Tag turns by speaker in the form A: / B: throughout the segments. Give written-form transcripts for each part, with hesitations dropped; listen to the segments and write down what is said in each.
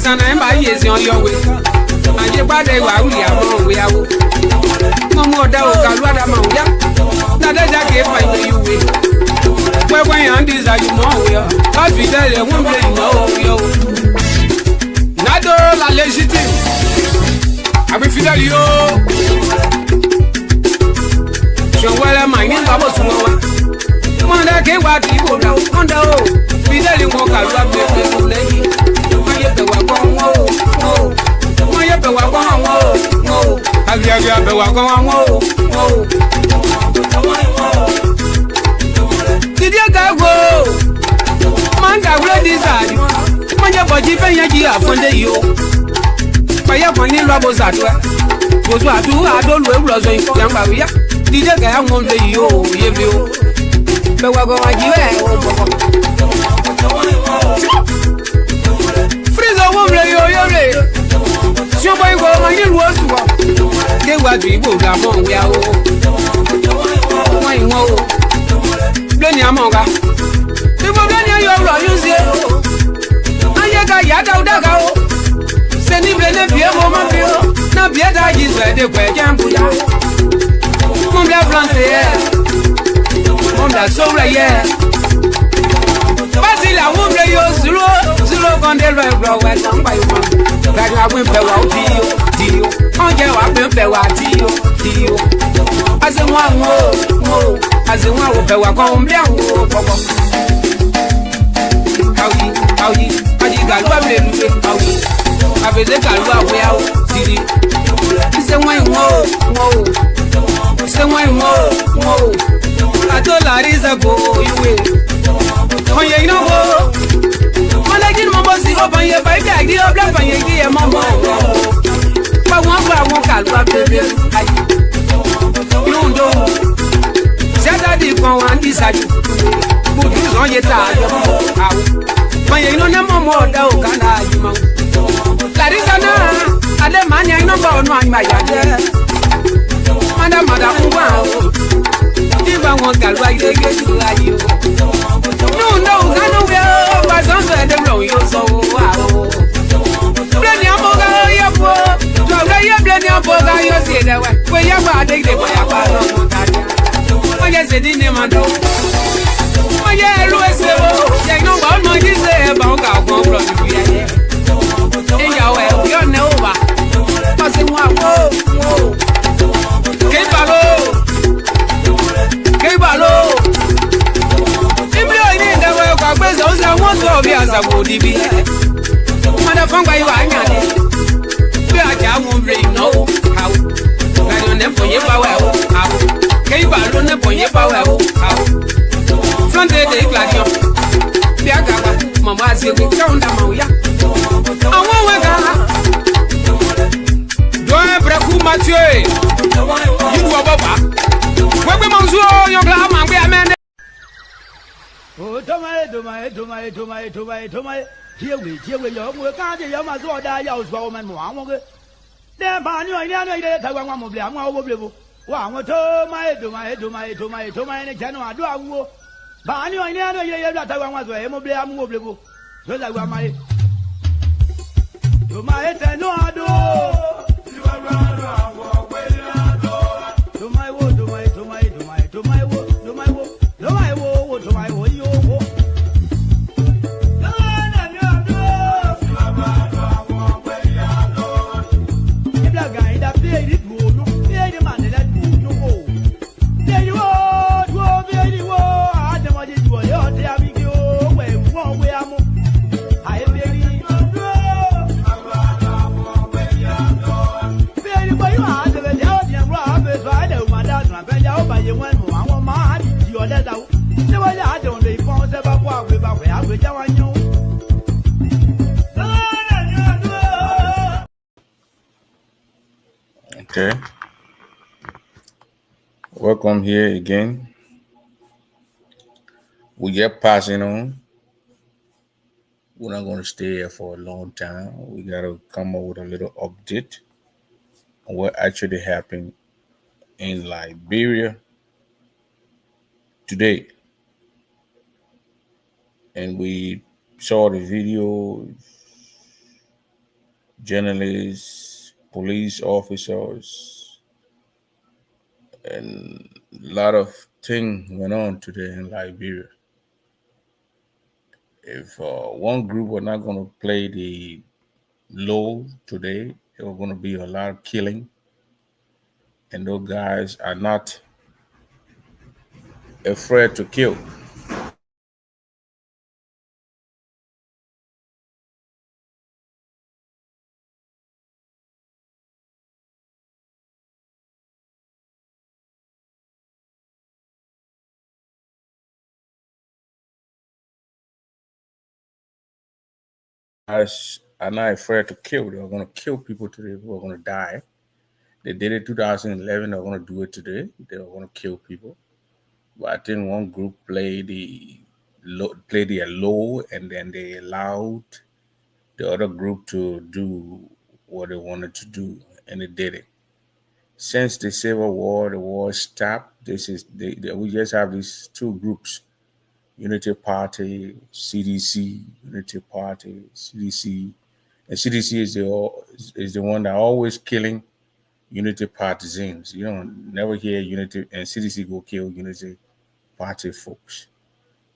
A: Sana emba yezi on your way. Aje bade wa uli amon we awo. Momo da o kalu ada ma uya. Na deja ke fa ibe you we. When you desire you more, God be there, won't blame no. Nado la légitime. I be fidèle yo. Je vois la manie pas beau souvent. Manda ke wa ti ko da. Manda o. Fidèle mo ka lu abebe ko leyi. Maye be wa ko wo. Maye be wa ko wo. Abi be wa ko wo. Did you go? Manga ready side. Manya body pen ya ji afonde yo. Paya kwani labo zadwa. Gozo adu adolu ewulo so yan ba wi ya. Did you ga won de yo ye bi o. Be wa go waji we o bobo. Freeze won le yo yo le. Si o boy go mani lu osu o. Ke wa bi bo ga mo wi a o. Won wo o. Bleni amonga. Ibo bleni ayo ro yuzi o. Ayega yada udaga o. Se ni bleni bie mo ma bie o. Na bie da jizwe de kwe jambu ya. Mon bla plante ye. Mon bla sobre ye. Basi la wumble yo zero kondelwe bro we tamba yo. Gadi wa pe wa dio. Onje wa pe wa dio. Ase wa mo. As in one will be welcome, Bianco. How you got lovely, how you have a little well, city. It's a way more. I told Larissa go, you will. Oh, you know, when I get my bossy open your baby, I get a black and you get a mama. But one call up the you know. Di kon wan di saju budu zon ye ta yo awu manye ino na momo da o kana ajuma Larissa na ade manya ino ba onu anma ya de mada ngwa o di ba won kalwa ide ge ju ayo no kana we ba zon so de blo yo so awu bleni amoga yo po to re bleni amoga yo si de we ya ba de bo ya ba no mo ta Oye se di ne mando. Oye elu ese o. Ye no ba no ji se ba o ka gon bro ni ye. E ya we yo ne o ba. Pa se wa wo. Ke balo. Ibro ni nda we kwa gbe so se won so bi asa wo di bi. Mada fun gba yi wa nya ni. Bi aja won bre no. How. Ga yo ne fun ye ba we o. How. Kei ba lo ne bonye pa we o awo front de gladion bia ga ba mama asi we down da ma ya awon we ga do e breku Mathieu you wo baba we gbe manzu o yo gla ma gbe amene o do mai tie we yo mo ka je yo ma so da ya o so o man mo awon ge de ba ni o ni anu ide ta gwa mo ble awon wo ble bo wa won to mai ne janu adu awo ba ni o ni anu ye bla ta wa so e mo ble amu wo ble bo so la wa mai do mai te no adu si wa wa awo pe adu do mai wo yo wo
B: Okay. Welcome here again. We get passing on. We're not going to stay here for a long time. We got to come up with a little update on what actually happened in Liberia today. And we saw the video journalists, police officers, and a lot of things went on today in Liberia. If one group were not going to play the low today, there were going to be a lot of killing, and those guys are not afraid to kill. Guys are not afraid to kill. They're going to kill people today who are going to die. They did it 2011. They're going to do it today. They're going to kill people. But I think one group played their low, and then they allowed the other group to do what they wanted to do, and they did it. Since the Civil War, the war stopped. We just have these two groups: Unity Party, CDC, Unity Party, CDC, and CDC is the one that always killing Unity partisans. You don't never hear Unity and CDC go kill Unity Party folks.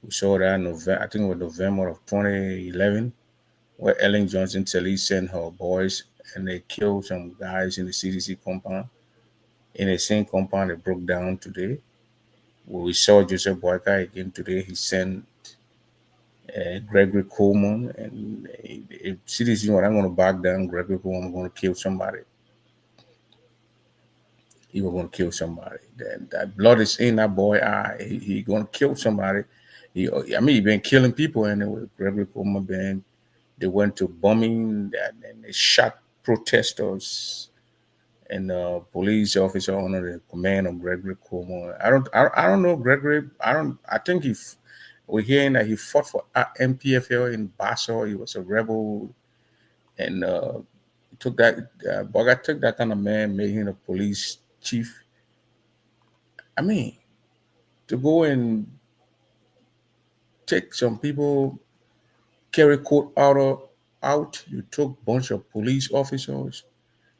B: We saw that in November, I think it was November of 2011, where Ellen Johnson Sirleaf sent her boys and they killed some guys in the CDC compound. In the same compound, it broke down today. We saw Joseph Boyka again today. He sent Gregory Coleman, and if CDC, when I'm going to back down, Gregory Coleman, I'm going to kill somebody. He was going to kill somebody. That blood is in that boy eye. He going to kill somebody. He been killing people anyway. Gregory Coleman been. They went to bombing and they shot protesters and police officer under the command of Gregory Cuomo. I don't know Gregory. I think we're hearing that he fought for MPFL in Basel. He was a rebel, and took that. Boga took that kind of man, made him a police chief. I mean, to go and take some people, carry court out. You took bunch of police officers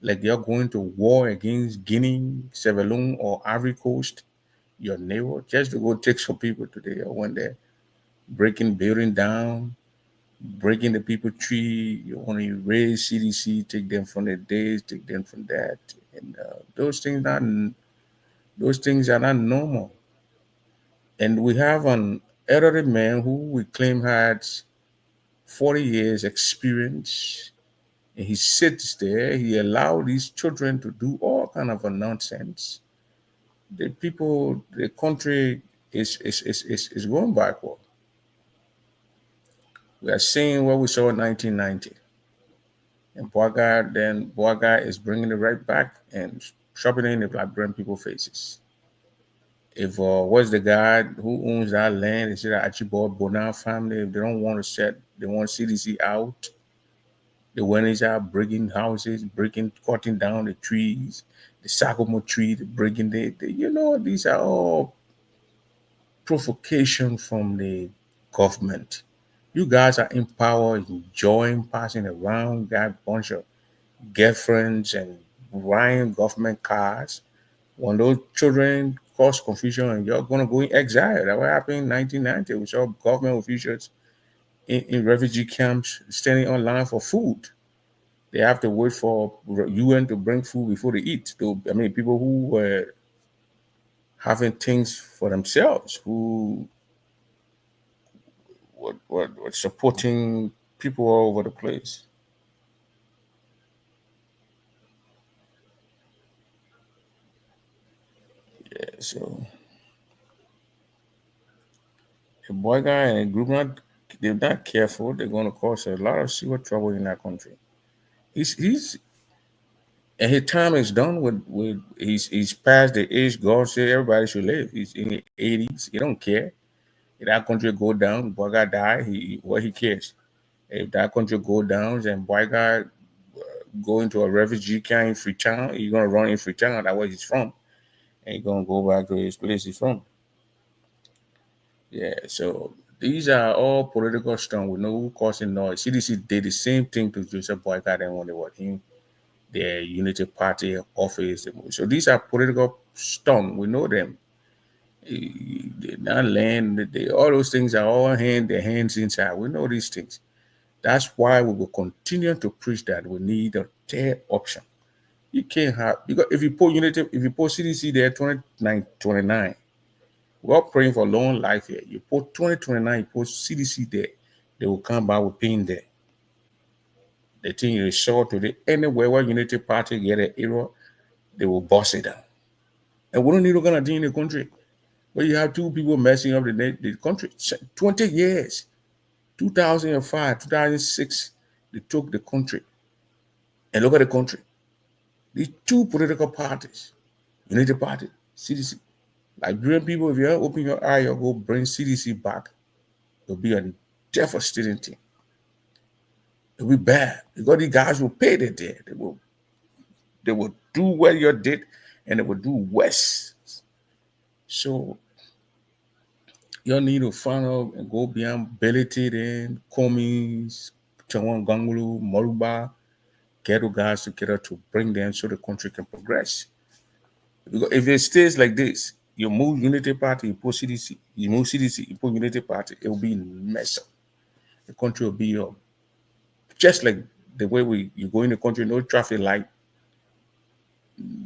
B: like you're going to war against Guinea, Sierra Leone, or Ivory Coast, your neighbor, just to go take some people today. Or when they're breaking building down, breaking the people tree, you want to raise CDC, take them from the days, take them from that, and those things are not normal. And we have an elderly man who we claim had 40 years experience, and he sits there. He allowed these children to do all kind of a nonsense. The country is going backward. We are seeing what we saw in 1990, and Boaga is bringing it right back and sharpening the black brown people faces. If what's the guy who owns that land? Is it the Archibald Bonner family? If they don't want to they want CDC out. The winners are breaking houses, cutting down the trees, the sycamore tree, the breaking these are all provocation from the government. You guys are in power, enjoying passing around, got a bunch of girlfriends and buying government cars. When those children cause confusion and you're gonna go in exile. That what happened in 1990. We saw government officials in refugee camps standing online for food. They have to wait for UN to bring food before they eat. People who were having things for themselves, who were supporting people all over the place. Yeah, so the boy guy and the group they're not careful, they're gonna cause a lot of serious trouble in that country. He's and his time is done with he's past the age God said everybody should live. He's in the 80s. He don't care. If that country go down, boy guy die, what he cares. If that country go down and boy guy go into a refugee camp in Freetown, he's gonna run in Freetown, that's where he's from. And he's gonna go back to his place he's from. Yeah, so These are all political stunt with no causing noise. CDC did the same thing to Joseph Boycott and when they were in their Unity Party office. So these are political stunt. We know them. They not land. All those things are all their hands inside. We know these things. That's why we will continue to preach that we need a third option. You can't have because if you put CDC there 29, we're all praying for long life here. You put 2029, you put CDC there, they will come back with pain there. The thing is short today. Anywhere where Unity Party get an error, they will bust it down. And we don't need to kind of thing in the country. Where you have two people messing up the country. 20 years. 2005, 2006, they took the country. And look at the country. These two political parties, Unity Party, CDC. Liberian people, if you open your eye, you'll go bring CDC back. It'll be a devastating thing. It'll be bad because the guys will pay their debt. They will do what you did, and they will do worse. So you need to find out and go beyond Belleted and Comings, Chawan Gangulu, Moruba, get the guys together to bring them so the country can progress. Because if it stays like this, you move Unity Party, you put CDC, you move CDC, you put Unity Party, it will be mess up. The country will be just like the way you go in the country, no traffic light,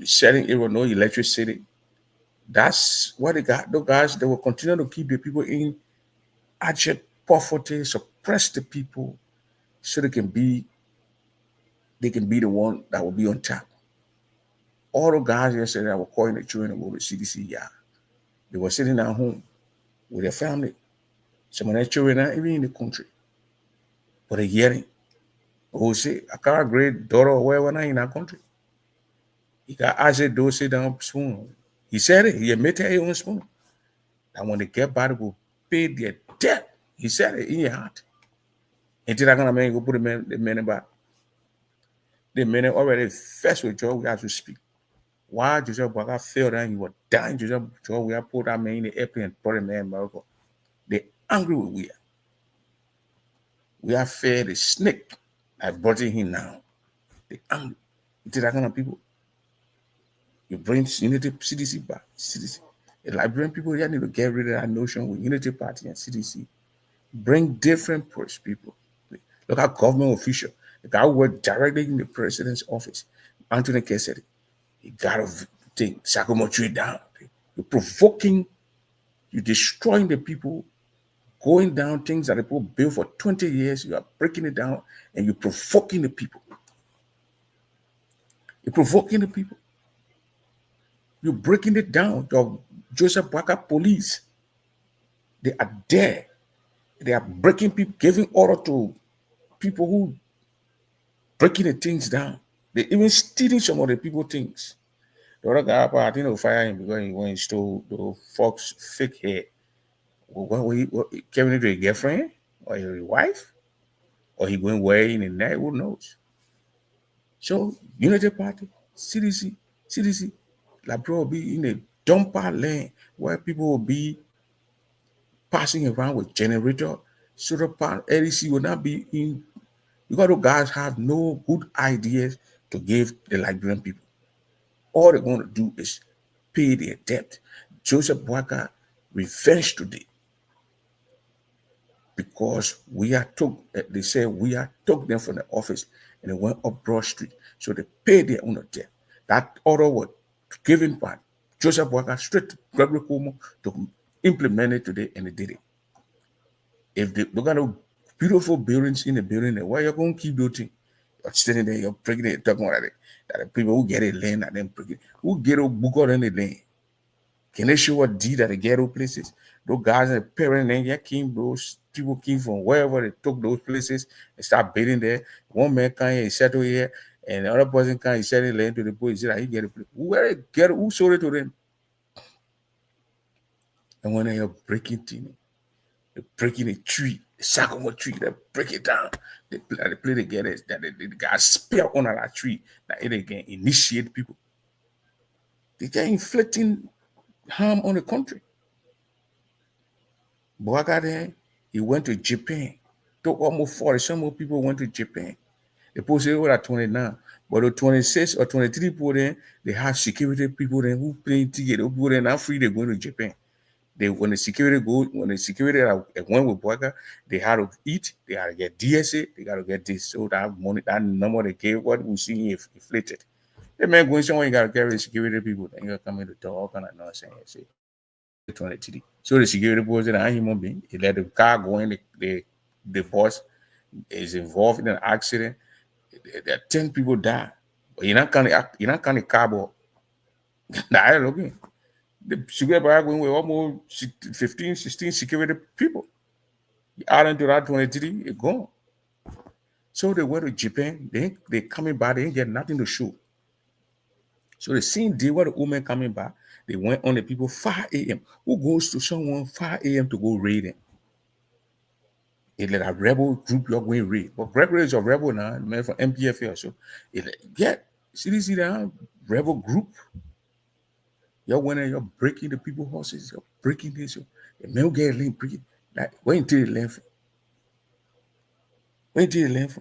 B: setting area, no electricity. That's what they got. Those guys, they will continue to keep the people in abject poverty, suppress the people so they can be the one that will be on top. All the guys yesterday that were calling the children about the CDC, yeah. They were sitting at home with their family. Some of their children are even in the country. But they're hearing, oh, say, I got a great daughter or wherever now in that country. He got Isaac do sit down spoon. He said it, he admitted it on spoon. That when they get back, they will pay their debt. He said it in your heart. Until that kind of man go put the men back. The men already first with joy we have to speak. Why Joseph Boycott failed and he was dying Joseph Joy, we have put that man in the airplane and brought him in America. They angry with we are. We have fed the snake that brought him now. They angry. Until that kind of people. You bring Unity CDC back. CDC. The Liberian people here need to get rid of that notion with Unity Party and CDC. Bring different people. Look at government official. The guy who worked directly in the president's office, Anthony Kessery. He got to take Sakamochi down. You're provoking, you're destroying the people, going down things that the people built for 20 years. You are breaking it down and you're provoking the people. You're provoking the people. You're breaking it down. The Joseph Boycott police, they are there. They are breaking people, giving order to people who breaking the things down. They even stealing some of the people things. The other guy, I think they'll fire him because he went and stole the Fox fake hair. What Kevin into a girlfriend or a wife? Or he went way in the night, who knows? So Unity Party, CDC, like bro will be in a dumper lane where people will be passing around with generator. So the LEC will not be in because those guys have no good ideas to give the Liberian people. All they're going to do is pay their debt. Joseph Boycott revenge today because they say we are took them from the office and they went up Broad Street. So they paid their own debt. That order was given by Joseph Boycott straight to Gregory Cuomo to implement it today, and they did it. If they look at the beautiful buildings in the building, why you're going to keep building? You're sitting there, you're breaking it, talking about it. That the people who get a land and then break it, who get a book out in the land. Can they show what deed at the ghetto places? Those guys and the parents those people came from wherever they took those places and start building there. One man came here, he settle here, and the other person came, he settled land to the boy. He said, he get a place. Who sold it to them? And when they're breaking things, they're breaking a tree, a sycamore tree, they break it down. They play together that the guys spell under that tree that it can initiate people. They get inflicting harm on the country. Boy got there, He went to Japan. Took almost 40 some more people went to Japan. The post say at 29. But the 26 or 23 people then, they have security people then who pay ticket. Those people then are free, they're going to Japan. When the security went with Boyka, they had to eat, they had to get DSA, they got to get this. So that money, that number they gave, what we see inflated. The man going somewhere, you got to carry security people, then you come in to talk all kind of nonsense. 23. So the security boys are a human being. He let the car go in, the boss is involved in an accident. There are 10 people die. But you're not kind of cardboard. Nah, looking. The security bag going with almost 15, 16 security people. You add into that 23, it's gone. So they went to Japan, they coming back, they ain't get nothing to show. So the same day where the woman coming back, they went on the people 5 a.m. Who goes to someone 5 a.m. to go raid them? It let a rebel group you're going raid. But Gregory is a rebel now, man from MPFA or so. See that rebel group? You're when you're breaking the people horses, you're breaking this, the male get lane breaking. Like wait until the length. Wait until the length.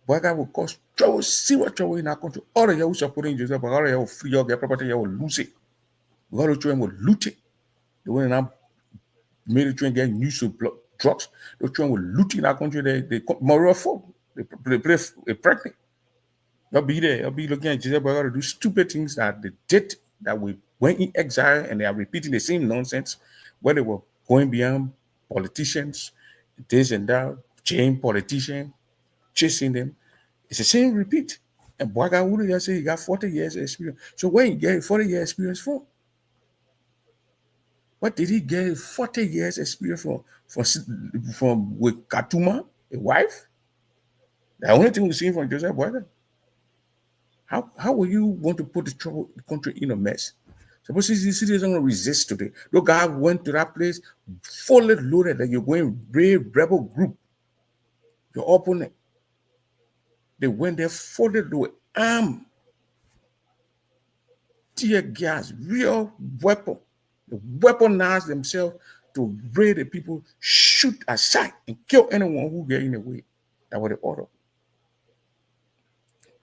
B: Boy, that will cause trouble, serious trouble in our country. All the you supporting Joseph, but all the you free your get property, you will lose it. We got to try and will loot it. The one that made it try and get news to drugs. The try and will loot in our country. They moral folk. They pregnant. You'll be there. You'll be looking at Joseph, but got to do stupid things that they did that we went in exile and they are repeating the same nonsense where they were going beyond politicians, this and that, chain politician, chasing them. It's the same repeat. And Boaga would just say he got 40 years experience. So where he get 40 years experience from? What did he get 40 years experience from with Katuma, a wife? The only thing we see from Joseph Boaga. How will you want to put the country in a mess? Suppose the citizens don't resist today. Look, I went to that place fully loaded that you're going brave rebel group. Your opponent. They went there fully loaded, armed, tear gas, real weapon. They weaponized themselves to raid the people, shoot aside, and kill anyone who get in the way. That was the order.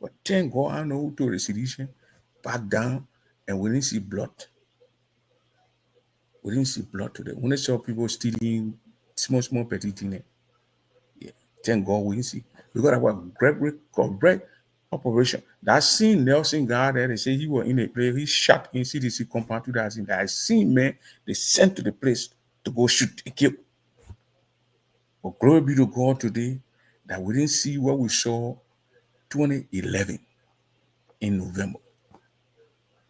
B: But thank God, I know who told the sedition, back down, and we didn't see blood. We didn't see blood today. When they saw people stealing small petty things, yeah, thank God we didn't see. We got our correct operation. That scene Nelson got there, they say he was in a place, he shot in CDC compound 2000. I seen man, they sent to the place to go shoot and kill. But glory be to God today that we didn't see what we saw 2011 in November.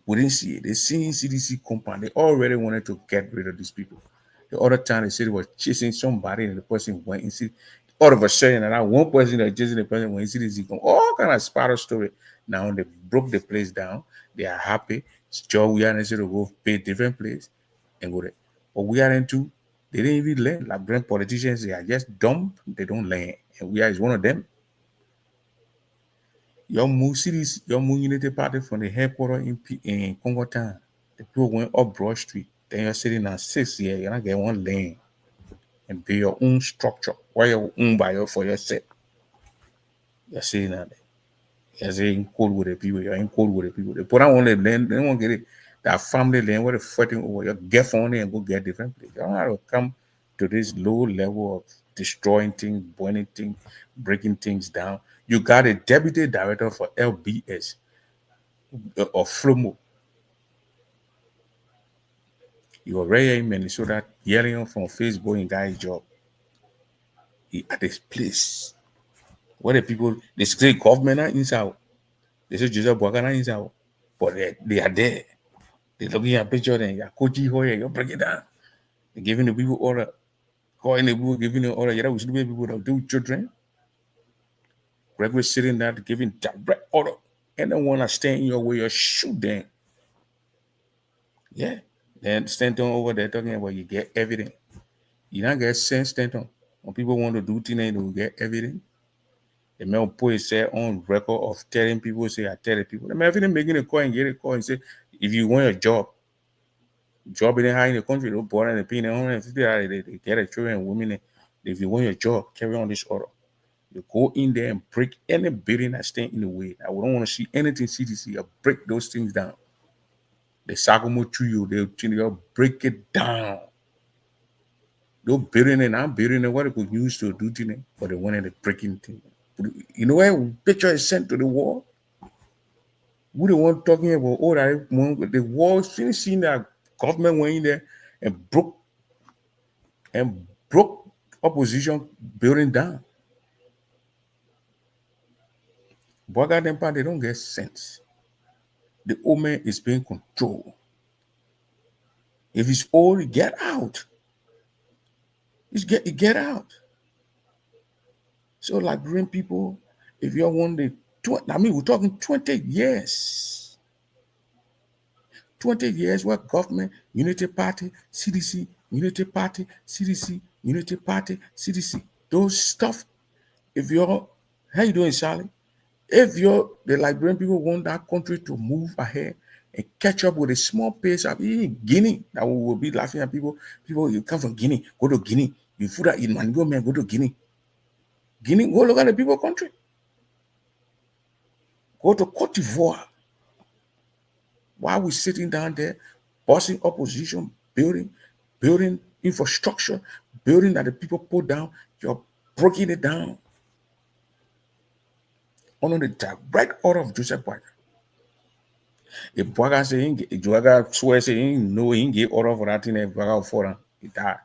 B: We didn't see it. They seen CDC compound. They already wanted to get rid of these people. The other time they said they were chasing somebody and the person went and see. All of a sudden, and that one person that chasing the person went and CDC come. All kind of spiral story. Now they broke the place down. They are happy. It's job we are necessary to go pay different place and go there. But we are into they didn't even learn. Like grand politicians, they are just dumb. They don't learn. And we are is one of them. Your move cities, your move Unity Party from the headquarters in Congo Town. The people went up Broad Street. Then you're sitting at 6 years, you're not getting one lane and build your own structure. Why you own by your for yourself? You're sitting at there. You're saying cold with the people, you're in cold with the people. They put on the land, they won't get it. That family land where they're fighting over your get on it and go get different place. You don't have to come to this low level of destroying things, burning things, breaking things down. You got a deputy director for LBS or FLOMO. You were right in Minnesota yelling from Facebook and got his job. He at this place. Where the people, they say government are inside. They say Joseph Boaga are inside. But they are there. They're looking at picture and you're coaching here, you're breaking down. They're giving the people order. Calling the people, giving the order. Yeah, we should be people that do children. Gregory sitting there giving direct order. Anyone that stand in your way, you shoot them. Yeah. Then Stanton over there talking about you get evidence. You don't get sense, Stanton. When people want to do things, they will get evidence. The man will put himself on record of telling people, say, I tell the people. The man everything making a call and get a call and say, if you want your job, Job in high in the country, they'll born and paying $150. They get a children and women. If you want your job, carry on this order. You go in there and break any building that stand in the way. I don't want to see anything CDC. You break those things down. The Sagomo to you, they'll break it down. They're building it, I'm building it, what they could use to do things, but they wanted to breaking thing. You know where picture is sent to the wall? Who the one talking about all that the wall seeing that government went in there and broke opposition building down. Boga Dempa, they don't get sense. The old man is being controlled. If he's old, get out. Get out. So Liberian people, if you're one day, we're talking 20 years. 20 years where government, Unity Party, CDC, Unity Party, CDC, Unity Party, CDC. Those stuff, if you're, how you doing, Sally? If the Liberian people want that country to move ahead and catch up with a small pace of Guinea, that we will be laughing at people. People, you come from Guinea, go to Guinea. You food that in Mango, man, go to Guinea. Guinea, go look at the people country. Go to Cote d'Ivoire. While we're sitting down there, bossing opposition, building infrastructure, building that the people put down, you're breaking it down. Under the direct order of Joseph Boaga. If Boaga saying, Boaga swear saying, no, he gave order for that thing, and Boaga for him, he died.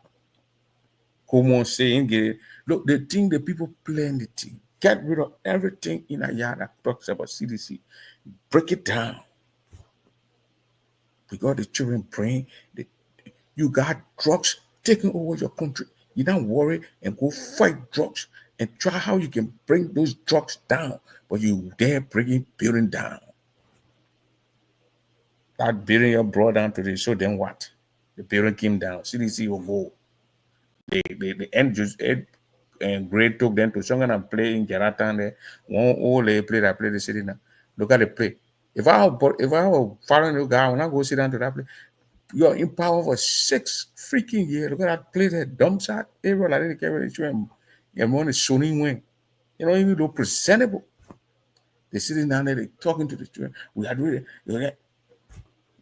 B: Come on, saying, look, the thing the people playing the thing, get rid of everything in a yard that talks about CDC, break it down. Because the children praying, you got drugs taking over your country. You don't worry and go fight drugs and try how you can bring those drugs down, but you dare bringing building down. That building you brought down today, so then what? The building came down. CDC will go. The end just and grade took them to Songan and play in Jaratan there. One old play that play the city now. Look at the play. If I were following the guy, when I go sit down to that play, you're in power for 6 freaking years. Look at that play that dump shot. Everyone like they carry the your money Sony wing. You don't even look presentable. They're sitting down there, they're talking to the children. We are doing it.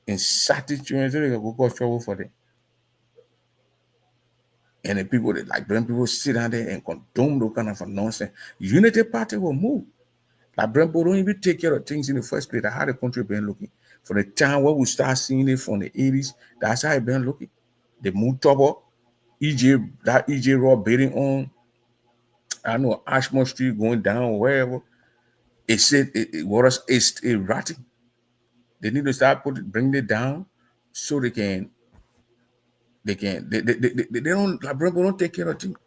B: And sat the children, so they can go cause trouble for them. And the people that Liberian people sit down there and condone those kind of nonsense. Unity Party will move. Liberian people don't even take care of things in the first place. That's how the country been looking. From the time where we start seeing it from the 80s, that's how it been looking. They moved trouble. EJ Raw bidding on, I know, Ashmore Street going down or wherever. It said it's erratic. They need to start bring it down so they don't Liberian people don't take care of things.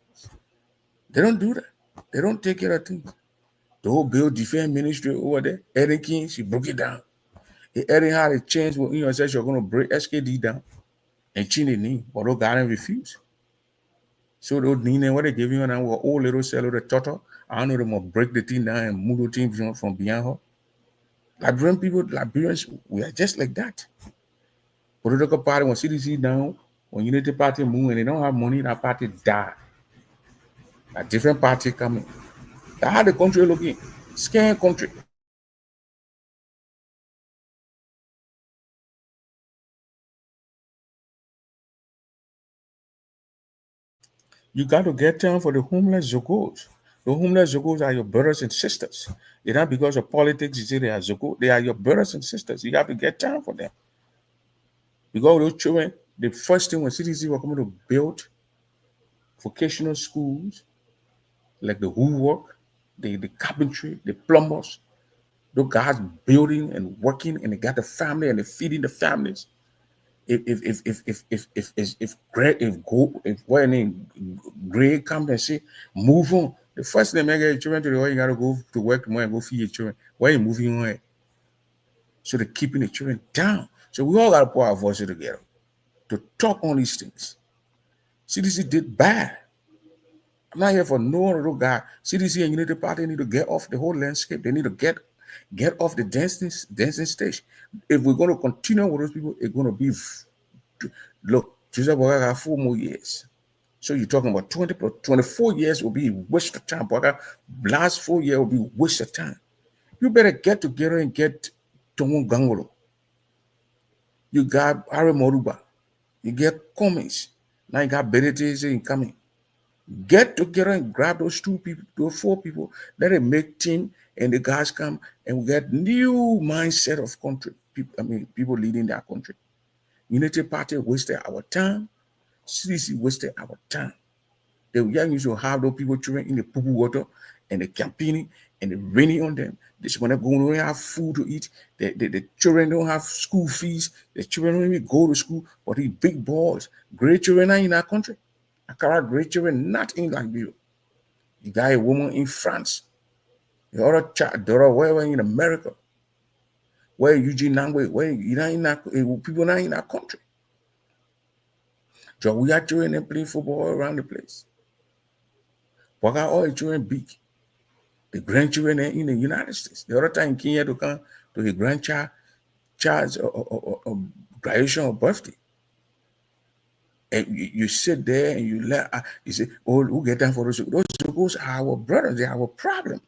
B: They don't do that. They don't take care of things. The whole bill defense ministry over there, Erin King, she broke it down. Erin had a chance when you said you're going to break SKD down and chin the knee, but those guys refused. So those knee what they gave you now were all little cell of the turtle. I know they must break the thing down and move the thing from behind her. Liberians, we are just like that. Political party, when CDC down, when Unity Party move and they don't have money, that party die. A different party coming. That's how the country looking. Scared country. You got to get time for the homeless Zogos. The homeless Zogos are your brothers and sisters. It's not because of politics you say they are Zogo. They are your brothers and sisters. You have to get time for them. Because those children, the first thing when CDC were coming to build vocational schools, like the woodwork, the carpentry, the plumbers, those guys building and working, and they got the family and they're feeding the families. If Greg comes and say move on, the first thing they make your children to the way you gotta go to work tomorrow and go feed your children. Why are you moving on? So they're keeping the children down. So we all gotta put our voices together to talk on these things. CDC did bad. I'm not here for no other guy. CDC and Unity Party need to get off the whole landscape. They need to get off the dancing stage. If we're going to continue with those people, it's going to be Look, Joseph Boga got 4 more years. So you're talking about 20 plus 24 years will be waste of time. Boga, last 4 years will be waste of time. You better get together and get Tomo Gangolo. You got Harry Moruba. You get Cummings. Now you got Benedict incoming. Get together and grab those 2 people, those 4 people, let it make team, and the guys come and we get new mindset of country. People leading their country. Unity Party wasted our time. CDC wasted our time. They young used to have those people children in the poo water and the campaigning and the raining on them. They when they go don't have food to eat. The children don't have school fees. The children don't even go to school. But these big boys, great children are in our country. Akara great children not in Liberia. You got a woman in France. The other child, daughter, wherever in America. Where Eugene Nangwe, where you not in that people not in our country. So we are children and playing football around the place. What got all the children big? The grandchildren are in the United States. The other time Kenya to come to the grandchild's graduation or birthday. And you sit there and you say, oh, who get time for those? Those are our brothers, they are our problem.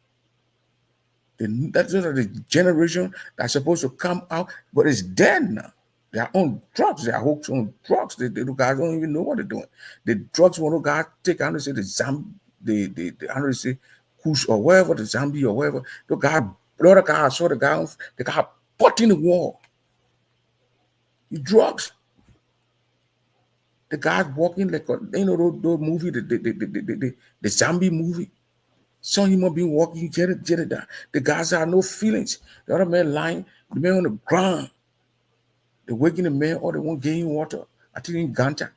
B: Those are the generation that's supposed to come out, but it's dead now. They are on drugs, they are hooked on drugs. The guys don't even know what they're doing. The drugs want to guys take, I don't say the I don't say Kush or wherever, the Zambia or wherever. The guy, the guy saw the guy put in the wall. The drugs. The guy's walking like those movie, the zombie movie. Some human being walking, get it down. The guys have no feelings. The other man lying, the man on the ground. They're waking the man or they won't getting water. I think in Ganja.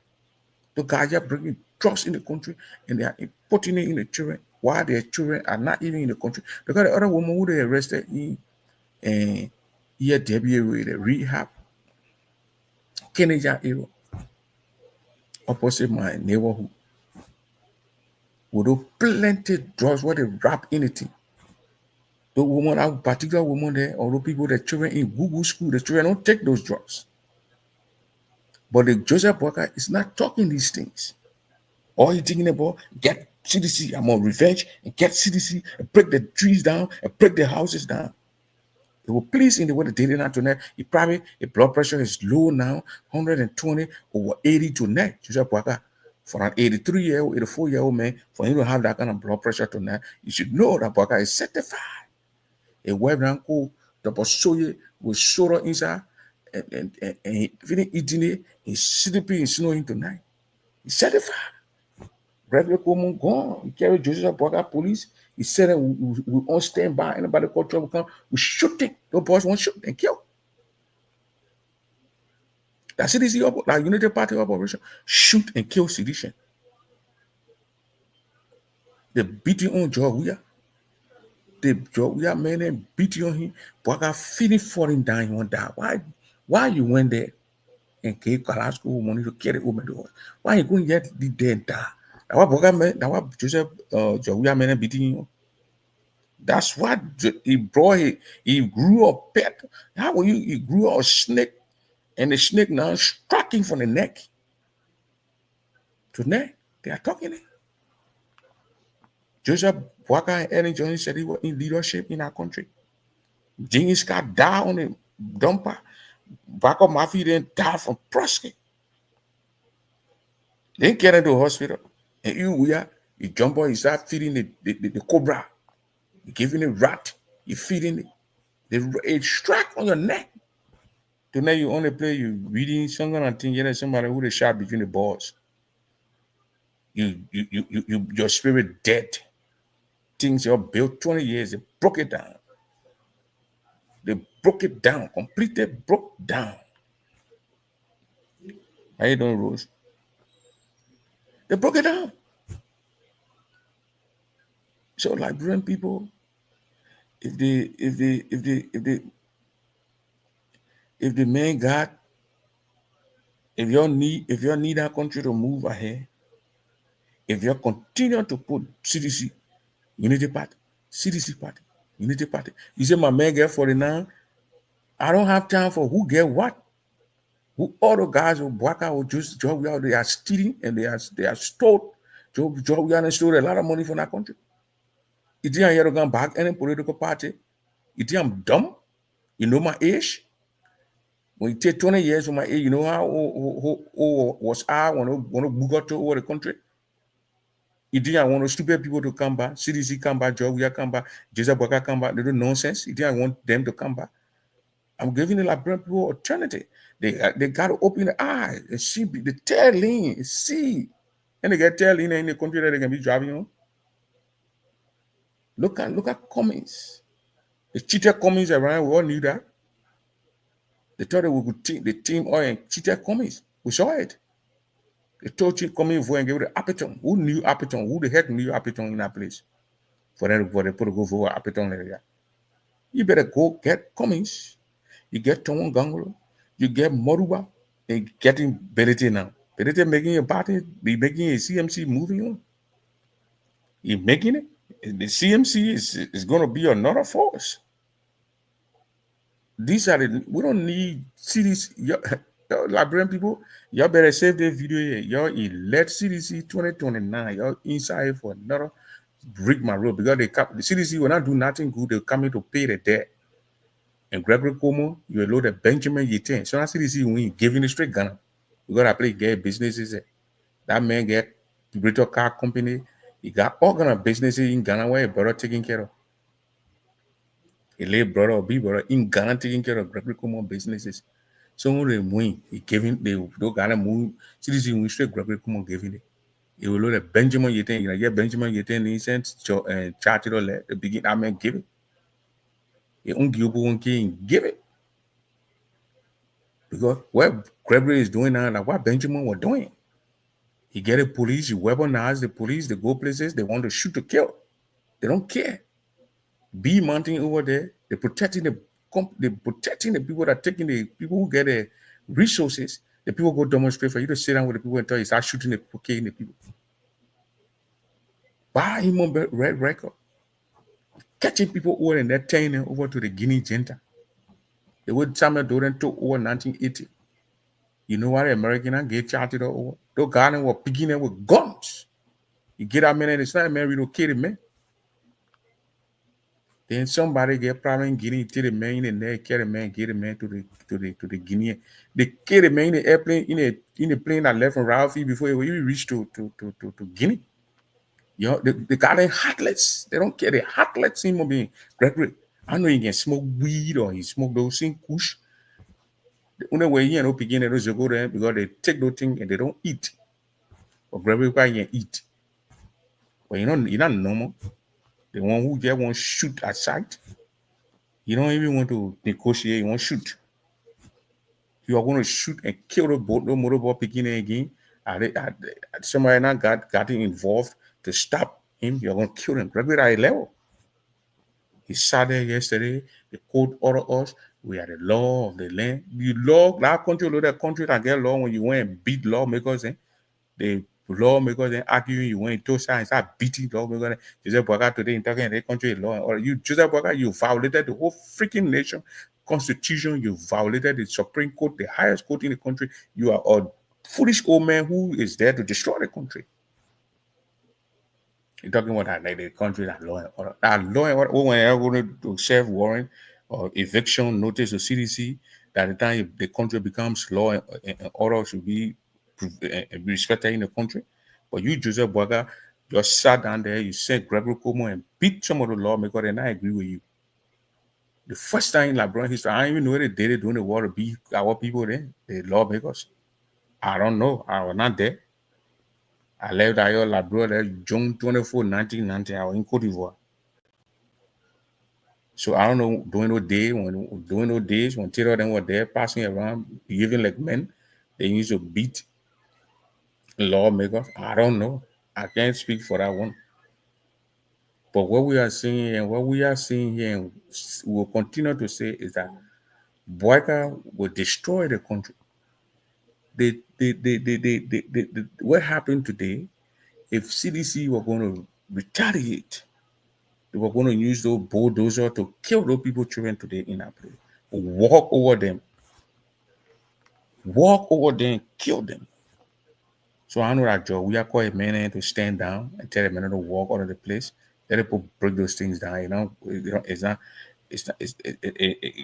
B: The guys are bringing drugs in the country and they are putting it in the children while their children are not even in the country. Because the other woman who they arrested in Debbie with the rehab, Kennedy area, opposite my neighborhood. With those plenty drugs where they wrap anything. The woman, that particular woman there, or those people, the children in Google school, the children don't take those drugs. But the Joseph Boakai is not talking these things. All he's thinking about, get CDC, I'm on revenge, and get CDC, and break the trees down, and break the houses down. They were pleased in the way they did it not tonight. He probably, the blood pressure is low now, 120 over 80 tonight. Joseph Boakai. For an 83-year-old, 84-year-old man, for him to have that kind of blood pressure tonight, you should know that Boakai is certified. A web ranko, the bosoye with soda inside, and feeding eating it, he's sleeping and snowing tonight. He's certified. Regular woman gone. He carried Joseph Boakai police. He said that we all stand by. Anybody call trouble come, we shoot it. The boys won't shoot and kill. That CDC, that Unity Party operation, shoot and kill sedition. They beat you on Georgia. The Georgia man and beat you on him. Boakai feeling falling down, he won't die. Why you went there and gave Kalasco money to carry woman to us? Why you going yet the dead die? That what Boakai man, that what Joseph Georgia man beating you. That's what he brought. He grew a pet. How will you? He grew a snake. And the snake now striking from the neck to neck. They are talking it. Joseph Boakai and Ellen Johnson said he was in leadership in our country. Genghis Khan died on the dumper. Bako Mafi then died from prostate. They get into the hospital. And you jump on, you start feeding the cobra. You giving it rat. You feeding it. It strike on your neck. Tonight you only play, you reading something and think, somebody who they shot between the balls. Your spirit dead. Things you built 20 years, they broke it down. They broke it down, completely broke down. How you doing, Rose? They broke it down. So Liberian people, if the man got, if you need our country to move ahead, if you continue to put CDC, Unity Party, CDC Party, Unity Party. You say my man get 49. I don't have time for who get what. Who all the guys who Boyka who just job out, they are stealing and they are stole. Job and stole a lot of money from that country. It didn't hear to back any political party. It didn't dumb. You know my age. When you take 20 years from my age, you know how who was I when to book out to over the country. It didn't want stupid people to come back. CDC come back, Job come back, Jesus Boyka come back. They do nonsense. It didn't want them to come back. I'm giving the Liberian people alternative. They got to open the eyes and see the tail lean, see. And they get tail lean in the country that they can be driving on. Look at Cummings. The cheated Cummings around, we all knew that. They thought they would the team oil and cheated Cummings. We saw it. They told you Cummings and gave it to Appiton. Who knew Appiton? Who the heck knew Appiton in that place? For them to go for Appiton area. You better go get Cummings. You get Tonwan Gangolo, you get Moruba, and getting Berete now. Berete making a party, be making a CMC moving on. You're making it. The CMC is going to be another force. These are we don't need CDC. Y'all Liberian people, y'all better save this video here. Y'all elect CDC 2029. Y'all inside for another break my road because the CDC will not do nothing good. They're coming to pay the debt. And Gregory Cuomo, you loaded Benjamin Yitin. So I see this when giving the straight Ghana. We gotta play get businesses. That man get Brito car company. He got all kind of businesses in Ghana where he brother taking care of. He lay brother or big brother in Ghana taking care of Gregory Cuomo businesses. So when they win, he giving they Ghana move. See this when straight Gregory Cuomo giving it. He will load a Benjamin Yitin. You know, get Benjamin Yitin in sense charted or let the begin that man give it. He won't give it. Because what Gregory is doing now, like what Benjamin was doing. He get the police, he weaponize the police, they go places, they want to shoot to kill. They don't care. B mountain over there, they're protecting the people that are taking the people who get the resources. The people go demonstrate for you to sit down with the people and tell you start shooting the people, killing the people. Buy him on red record. Catching people over and they're turning them over to the Guinea junta. The way Samuel Doden took over 1980. You know what the American get charted over? Those guys were picking them with guns. You get that man and it's not a man relocated man. Then somebody get problem in Guinea, take the man in there, carry the man, get the man to the Guinea. They carry the man in the airplane, in the plane that left from Ralphie before he even reached to Guinea. You know, they got their heartless. They don't care. The heartless human being. Gregory, I know you can smoke weed or he smoke those things, kush. The only way you know begin those go there because they take those things and they don't eat. But Gregory can eat. But you're not normal. The one who just want to shoot at sight. You don't even want to negotiate, you want to shoot. You are going to shoot and kill the motorboat picking again. Somebody now got involved to stop him. You're going to kill him. Gregory at a level. He sat there yesterday. The court ordered us. We are the law of the land. You law, that country that get law when you went and beat lawmakers. The lawmakers then arguing you went to sign and start beating lawmakers. Joseph Boyka today in talking in the country law. Or you, Joseph Boyka, you violated the whole freaking nation constitution. You violated the Supreme Court, the highest court in the country. You are a foolish old man who is there to destroy the country. You're talking about that, like the country that law and order. That law and order, when you're going to serve warrant or eviction notice to CDC, that the time the country becomes law and order should be respected in the country. But you, Joseph Boyka, just sat down there, you said Gregory Cuomo and beat some of the lawmakers, and I agree with you. The first time in Liberian history, I don't even know what they did during the war to beat our people there, the lawmakers. I don't know. I was not there. I left Ayo Labrador there June 24, 1990. I was in Cote d'Ivoire. So I don't know during those days when Taylor them were there passing around, behaving like men, they used to beat lawmakers. I don't know. I can't speak for that one. But what we are seeing and we will continue to say is that Boyka will destroy the country. What happened today, if CDC were going to retaliate, they were going to use those bulldozers to kill those people, children today in that place, walk over them. walk over there and kill them. So I know that job. We are call a man to stand down and tell a man to walk out of the place. Let people break those things down. It's not.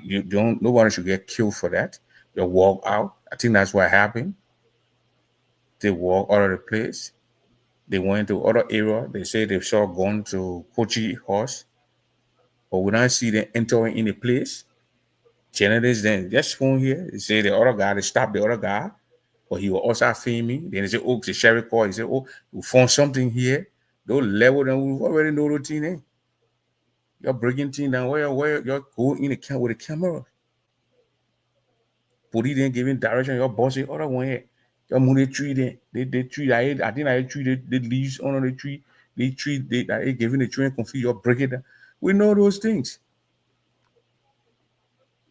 B: You don't. Nobody should get killed for that. They walk out. I think that's what happened. They walk out of the place. They went to other area. They say they saw gone to Kochi horse, but when I see them entering in the place, journalists then just phone here. They say the other guy. They stop the other guy. But he will also filming. Then they say, oh, the sheriff call. He said, oh, we found something here. Those level, then we already know the thing. Eh? You're breaking things down. Where you're going in the camp with the camera. Police then giving direction. Your boss say, other one here. Your money tree then. They tree. I think I tree. They leaves under the tree. They tree. They giving the tree and confuse. You're breaking down. We know those things.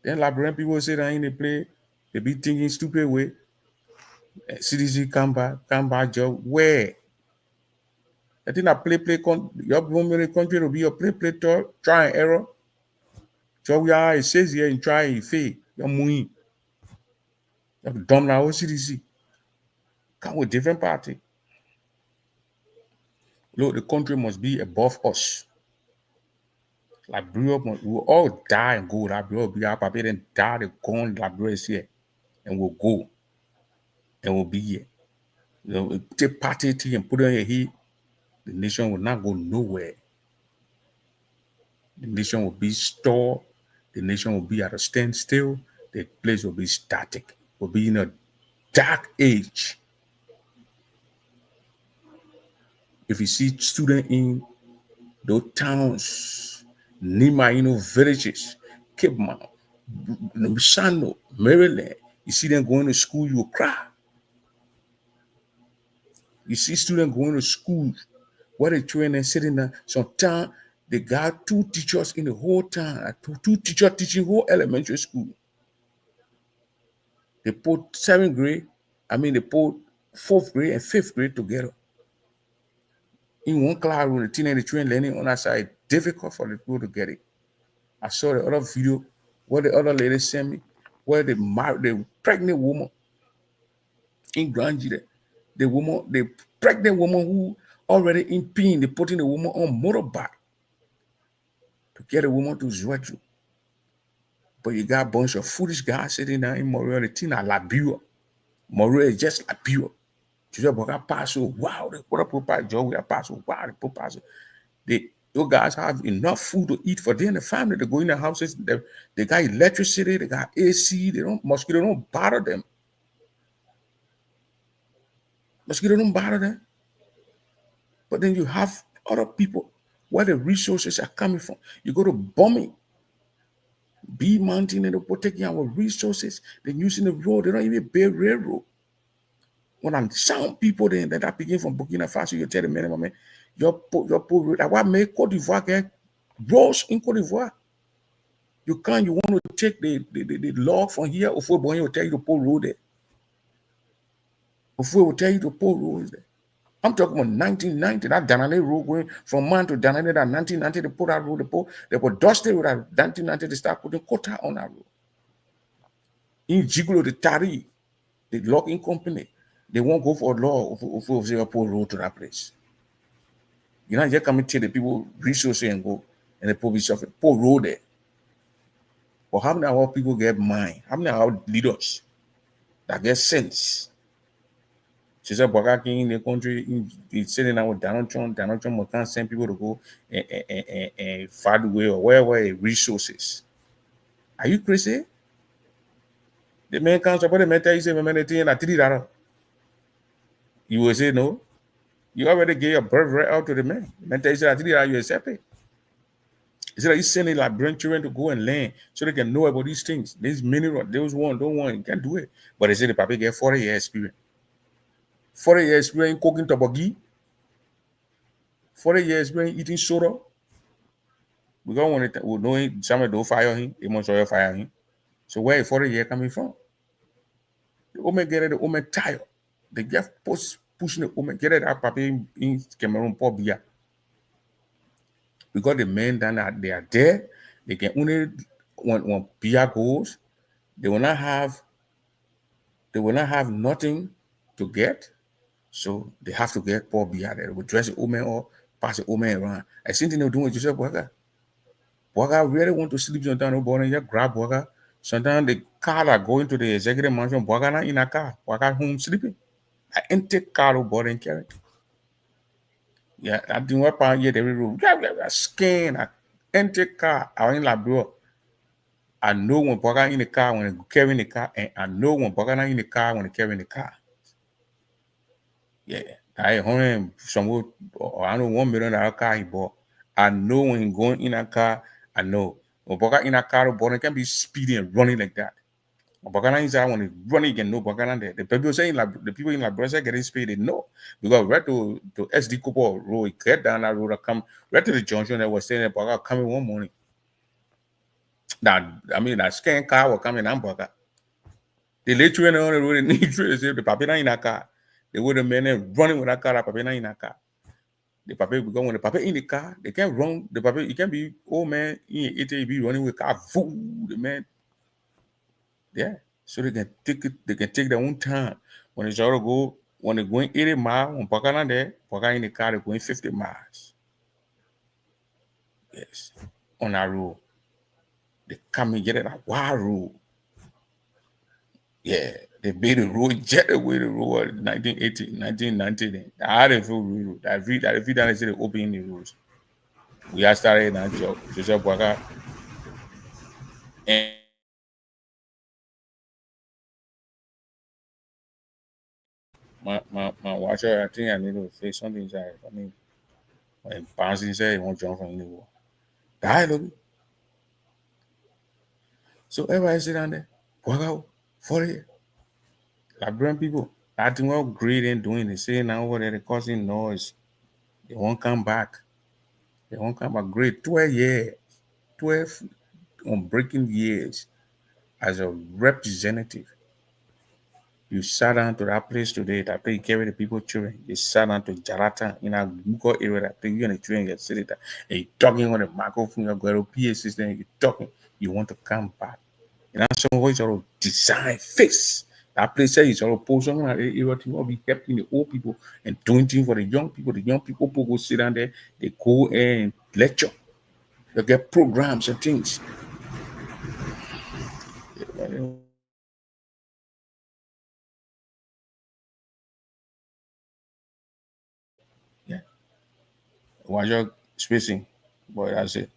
B: Then Liberian people say that in the play. They be thinking stupid way. CDC come back job. Where? I think that your woman country will be your play try and error. So we are it says here and try and fail. You're moving. You're dumb now OCDC. Come with different party. Look, the country must be above us. Liberia we will all die and go. Liberia will be our paper then die the gun Liberia is here. And we'll go. And we'll be here. Take party tea and put it on your head. The nation will not go nowhere. The nation will be stored. The nation will be at a standstill. The place will be static. We'll be in a dark age. If you see students in those towns, Nima, villages, Cape Mount, Misano, Maryland, you see them going to school, you will cry. You see students going to school where they train and sitting there. Sometimes they got 2 teachers in the whole town, two teachers teaching whole elementary school. They put 7th grade, they put 4th grade and 5th grade together. In one classroom, the teenage train learning on that side, difficult for the people to get it. I saw the other video where the other lady sent me, where they married the pregnant woman in Granji. The pregnant woman who already in pain, they putting the woman on motorbike to get the woman to Zwedru. But you got a bunch of foolish guys sitting down in Montreal, the thing at Labua. Montreal is just Labua. Tu sais, pour pass, wow, they put up a job with a pass, wow, they put pass. You guys have enough food to eat for them and the family. They go in the houses, they got electricity, they got AC, mosquito don't bother them. Mosquito don't bother them. But then you have other people where the resources are coming from. You go to bombing, B Mountain, and they're protecting our resources. They're using the road, they don't even build railroad. When I'm some people then that begin from Burkina Faso, you tell the man, your poor, what make Cote d'Ivoire get roads in Cote d'Ivoire? You want to take the log from here, or will tell you to pull road there. Or will tell you to pull roads there. I'm talking about 1990, that Danale road going from Man to Danale, that 1990, they put that road, they put dusty with that 1990, they start putting quota on that road. In Jigolo, the Tari, the logging company, they won't go for law of the poor road to that place. You know, just come and tell the people resources and go, and the police suffer poor road there. But how many our people get mind? How many our leaders that get sense? She said, Bogaki in the country, it's sitting out with Donald Trump can't send people to go and find away or wherever resources. Are you crazy? The man can't support the man tell you say, man, $3. You will say no. You already gave your birthright out to the man. The man tell you say $3, you accept it. He said, you sending Liberian children to go and learn so they can know about these things. These mineral, those one, don't want, you can't do it. But they say the papa get 40 years experience. 40 years experience cooking toboggi. 40 years experience eating soda. We don't want it, we know somebody don't fire him, they must all fire him. So where is 40 years coming from? The woman get it, the woman tired. They just pushing the woman, get it out papa in Cameroon, poor beer. Because the men that they are there, they can only when beer goes, they will not have they will not have nothing to get, so they have to get poor behind. They will dress the woman or pass the woman around. I seen thing they're doing with Joseph Boaga. Boaga really want to sleep sometimes, nobody just grab Boaga. Sometimes the car that going to the executive mansion, Boaga not in a car, Boaga home sleeping. I empty car board and carry. Yeah, I didn't work out yet every room. Scan, I empty car, I in la bro. I know when Boaga in the car when they carry in the car, and I know when Boaga not in the car when they carry in the car. Yeah, I home somewhere, or I know $1 million car he bought. I know when he going in a car, I know. When Boaga in a car, boy, can be speeding and running like that. Bakana inside when it's running again, no Bakana there. The people saying like the people in La Bresa getting speed, they know. Because right to SD Copo road, get down that road, come right to the junction that was saying that Baka coming one morning. That I mean that scan car will come in and Baka. They let you in on the road and need to say the papina in a car. They would have men running with a car, papina in a car. The papa will go when the papa in the car, they can't run the papa, it can be old man in it be running with car, fool the man. Yeah. So they can take it, they can take their own time. When it's all go, when they're going 80 miles, when Pakana there, Pakana in the car, they're going 50 miles. Yes. On that road. They come and get it a wild road. Yeah. They made the road jet away the road 1980, 1990. Then. I had feel road. That every time they say they open the roads. We have started that job. Joseph Waka. And my watcher, I think I need to face something inside. I mean, when bouncing say he won't jump from the wall. Die, look. So everybody sit down there, walk out, for it. Liberian people, acting well great and doing the same now over there, they causing noise. They won't come back. They won't come back. Great 12 years, 12 unbreaking years as a representative. You sat down to that place today, that place you carry the people children. You sat down to Jarata in a Muko area, that place you and the children get sitting there. And you talking on the microphone, you got a PA system, you talking. You want to come back. And that's some voice or design face. That place is all portion and everything will be kept in the old people and doing things for the young people. The young people go sit down there, they go and lecture. They get programs and things. Yeah. While you're spacing, boy, that's it.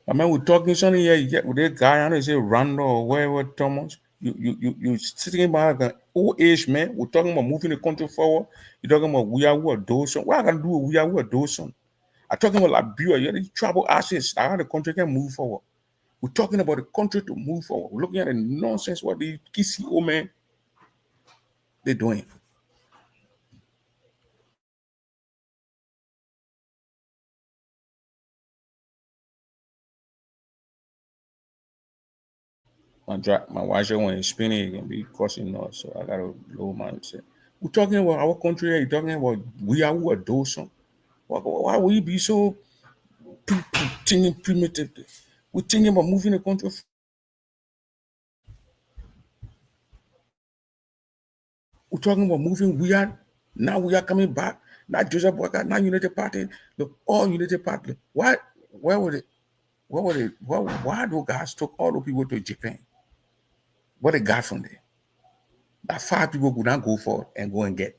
B: I mean, we're talking something here. You get with that guy, I don't say Randall or wherever Thomas. You sitting about like an old age man. We're talking about moving the country forward. You're talking about we are what Dawson. What I can do with we are what Dawson. I'm talking about Liberia. You the trouble assets. How the country can move forward. We're talking about the country to move forward. We're looking at the nonsense what the KCO man they're doing. My washer when it's spinning, it can be causing noise. So I gotta low mindset. We're talking about our country. You're talking about we are what Dawson. Why will you be so thinking primitively? We're thinking about moving the country. We're talking about moving. We are now we are coming back. Not Joseph Walker, not United Party. Look, all United Party. Why? Where would it? Where would it? Why do guys took all the people to Japan? What they got from there? That 5 people could not go for and go and get.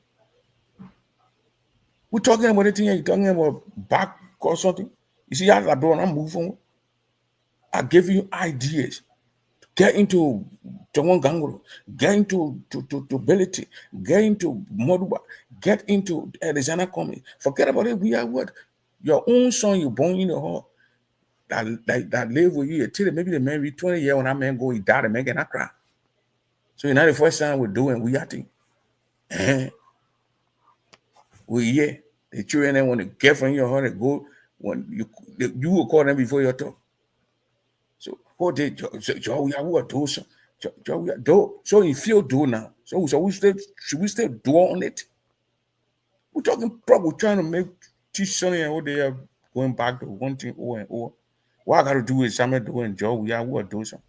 B: We're talking about anything. You're talking about back or something. You see how that bro, I'm moving. I give you ideas. Get into Tongon Gangolo, get into to Belity, get into Moduba, get into Arizona Coming. Forget about it. We are what? Your own son you born in the hall that live with you. Tell maybe the man be 20 years when that man go, he died, the man cannot cry. So you know the first time we're doing, we are thing. We here. The children then when they get from your heart, they go when you will call them before your talk. So what did Joe we are do so? Joe we are do so you feel do now. So we still should we still do on it? We're talking probably trying to make teach something and what they are going back to one thing over and over. What I got to do is something doing Joe. We are who are doing something.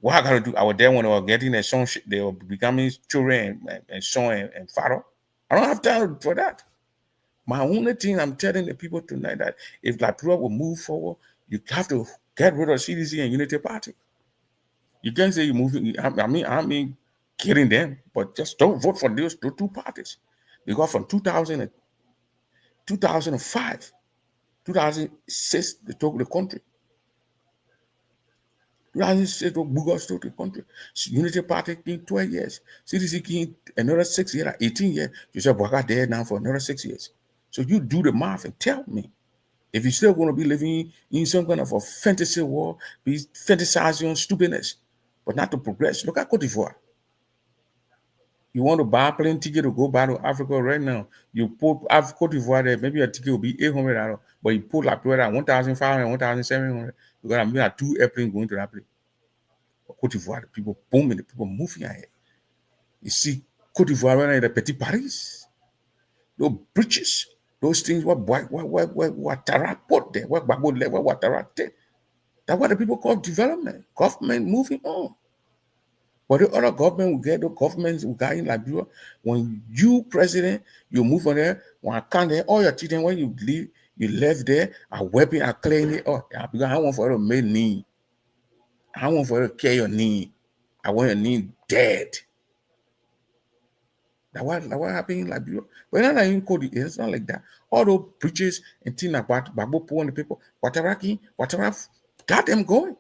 B: What I got to do? I was there when they were getting a son. They were becoming children and son and father. I don't have time for that. My only thing I'm telling the people tonight that if Liberia will move forward, you have to get rid of CDC and Unity Party. You can't say you're moving. I mean, killing them, but just don't vote for those two parties. Because from 2005, 2006, they took the country. 2006, Bugos took the country. Unity Party came 12 years. CDC came another 6 years, 18 years. You said, Baka there now for another 6 years. So you do the math and tell me. If you're still going to be living in some kind of a fantasy world, be fantasizing on stupidness, but not to progress. Look at Cote d'Ivoire. You want to buy a plane ticket to go back to Africa right now. You put Cote d'Ivoire there, maybe a ticket will be $800, but you put like 1,500, 1,700. You got to be like 2 airplanes going to that place. Cote d'Ivoire, the people booming, the people moving ahead. You see, Cote d'Ivoire right now, the Petit Paris, those bridges, those things, what Tara put there, what Babo level, what Tara did. That's what the people call development. Government moving on. But the other government will get the governments who got in Liberia. When you president, you move on there, when I come there, all your children, when you leave, you left there, a weapon, a clean it. Oh, yeah, because I want for you to make need. I want for you to care your need. I want your need dead. That's what happened in Liberia. But not like in Cody, it's not like that. All those preachers and things about Babu and the people, whatever, got them going.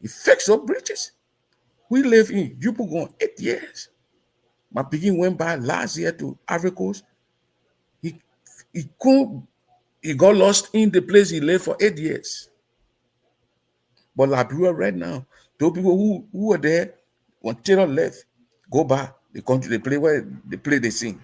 B: You fix those bridges. We live in Yupon 8 years. My begin went by last year to Ivory Coast. He couldn't, he got lost in the place he lived for 8 years. But Liberia right now, those people who were there, when Taylor left, go back. The country they play where they play, they sing.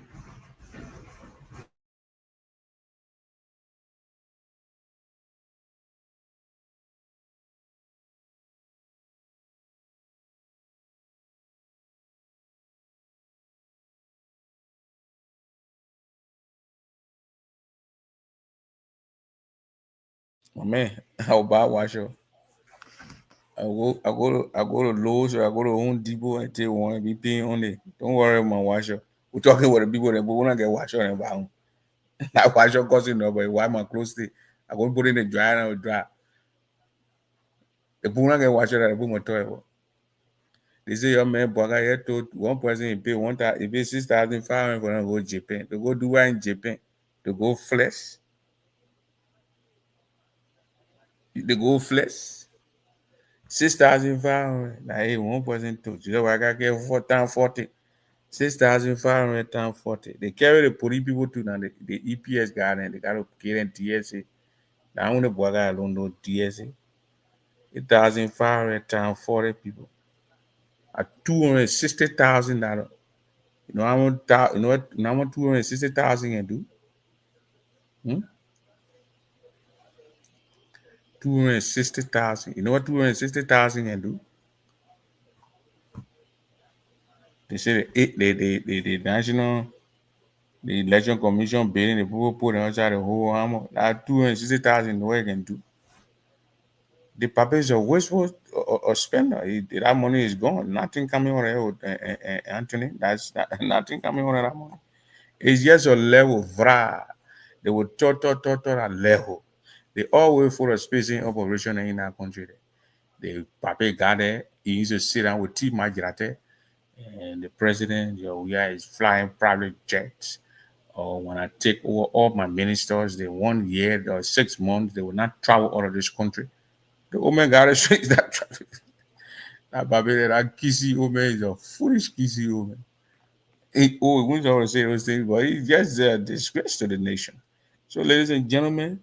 B: My man, I'll buy watch you. I go to Lowe's or I go to Home Depot and take one and be paying on it. Don't worry, my washer. We're talking with the people that but we're not get washer and buy. That washer costing no, but why my clothes stay? I go put it in the dryer and it will dry. The people not get washer that I put my toilet. They say your man Boga here told one person he pay 1,000, he pay 6,500 for them to go to Japan. To go do what in Japan? To go flesh. They go flesh. 6,500. Now hey, one person told you know I got get 4,040. 6,500 times 40. They carry the police people to now the EPS garden. They got to get in TSA. Now only Boga alone know TSA. 8,500 times 40 people. At $260,000. You know how much? You know what? How much 260,000 can do? 260,000. You know what 260,000 can do? They say the national, the election commission bidding the people put outside the whole armor. That 260,000 what it can do. The papa is a wasteful or spender. That money is gone. Nothing coming out of it, Anthony. That's nothing coming out of that money. It's just a level. Vra. They will talk a level. They always for a spacing operation in our country. The Pape got there. He used to sit down with T. Majirate and the president. We are is flying private jets. Or when I take over all my ministers, they 1 year or 6 months, they will not travel out of this country. The woman got to change that traffic. That Pape, that kissy woman is a foolish kissy woman. We don't say those things, but it's just a disgrace to the nation. So, ladies and gentlemen,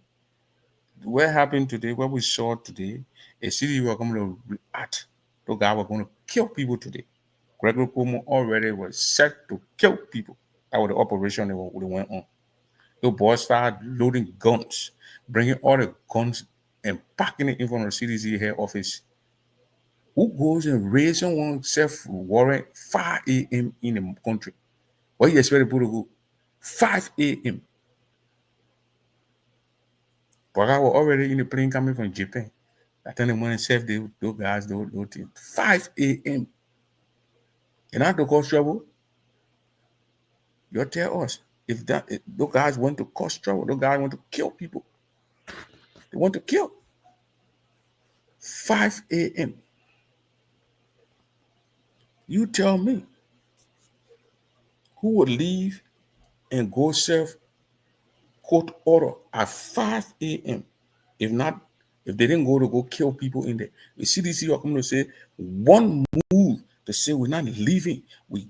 B: what happened today, what we saw today, a city we are going to react. Those guys were going to kill people today. Gregory Cuomo already was set to kill people. That was the operation they went on. The boys started loading guns, bringing all the guns and packing it in front of the CDC head office. Who goes and raises someone self-warrant 5 a.m. in the country? What you expect people to go? 5 a.m. But I was already in the plane coming from Japan. I tell them when I serve those guys, those things. 5 a.m. And not to cause trouble, you tell us if those guys want to cause trouble, those guys want to kill people. They want to kill. 5 a.m. You tell me who would leave and go serve court order at 5 a.m. If not, if they didn't go to go kill people in there. The CDC are coming to say one move to say we're not leaving. We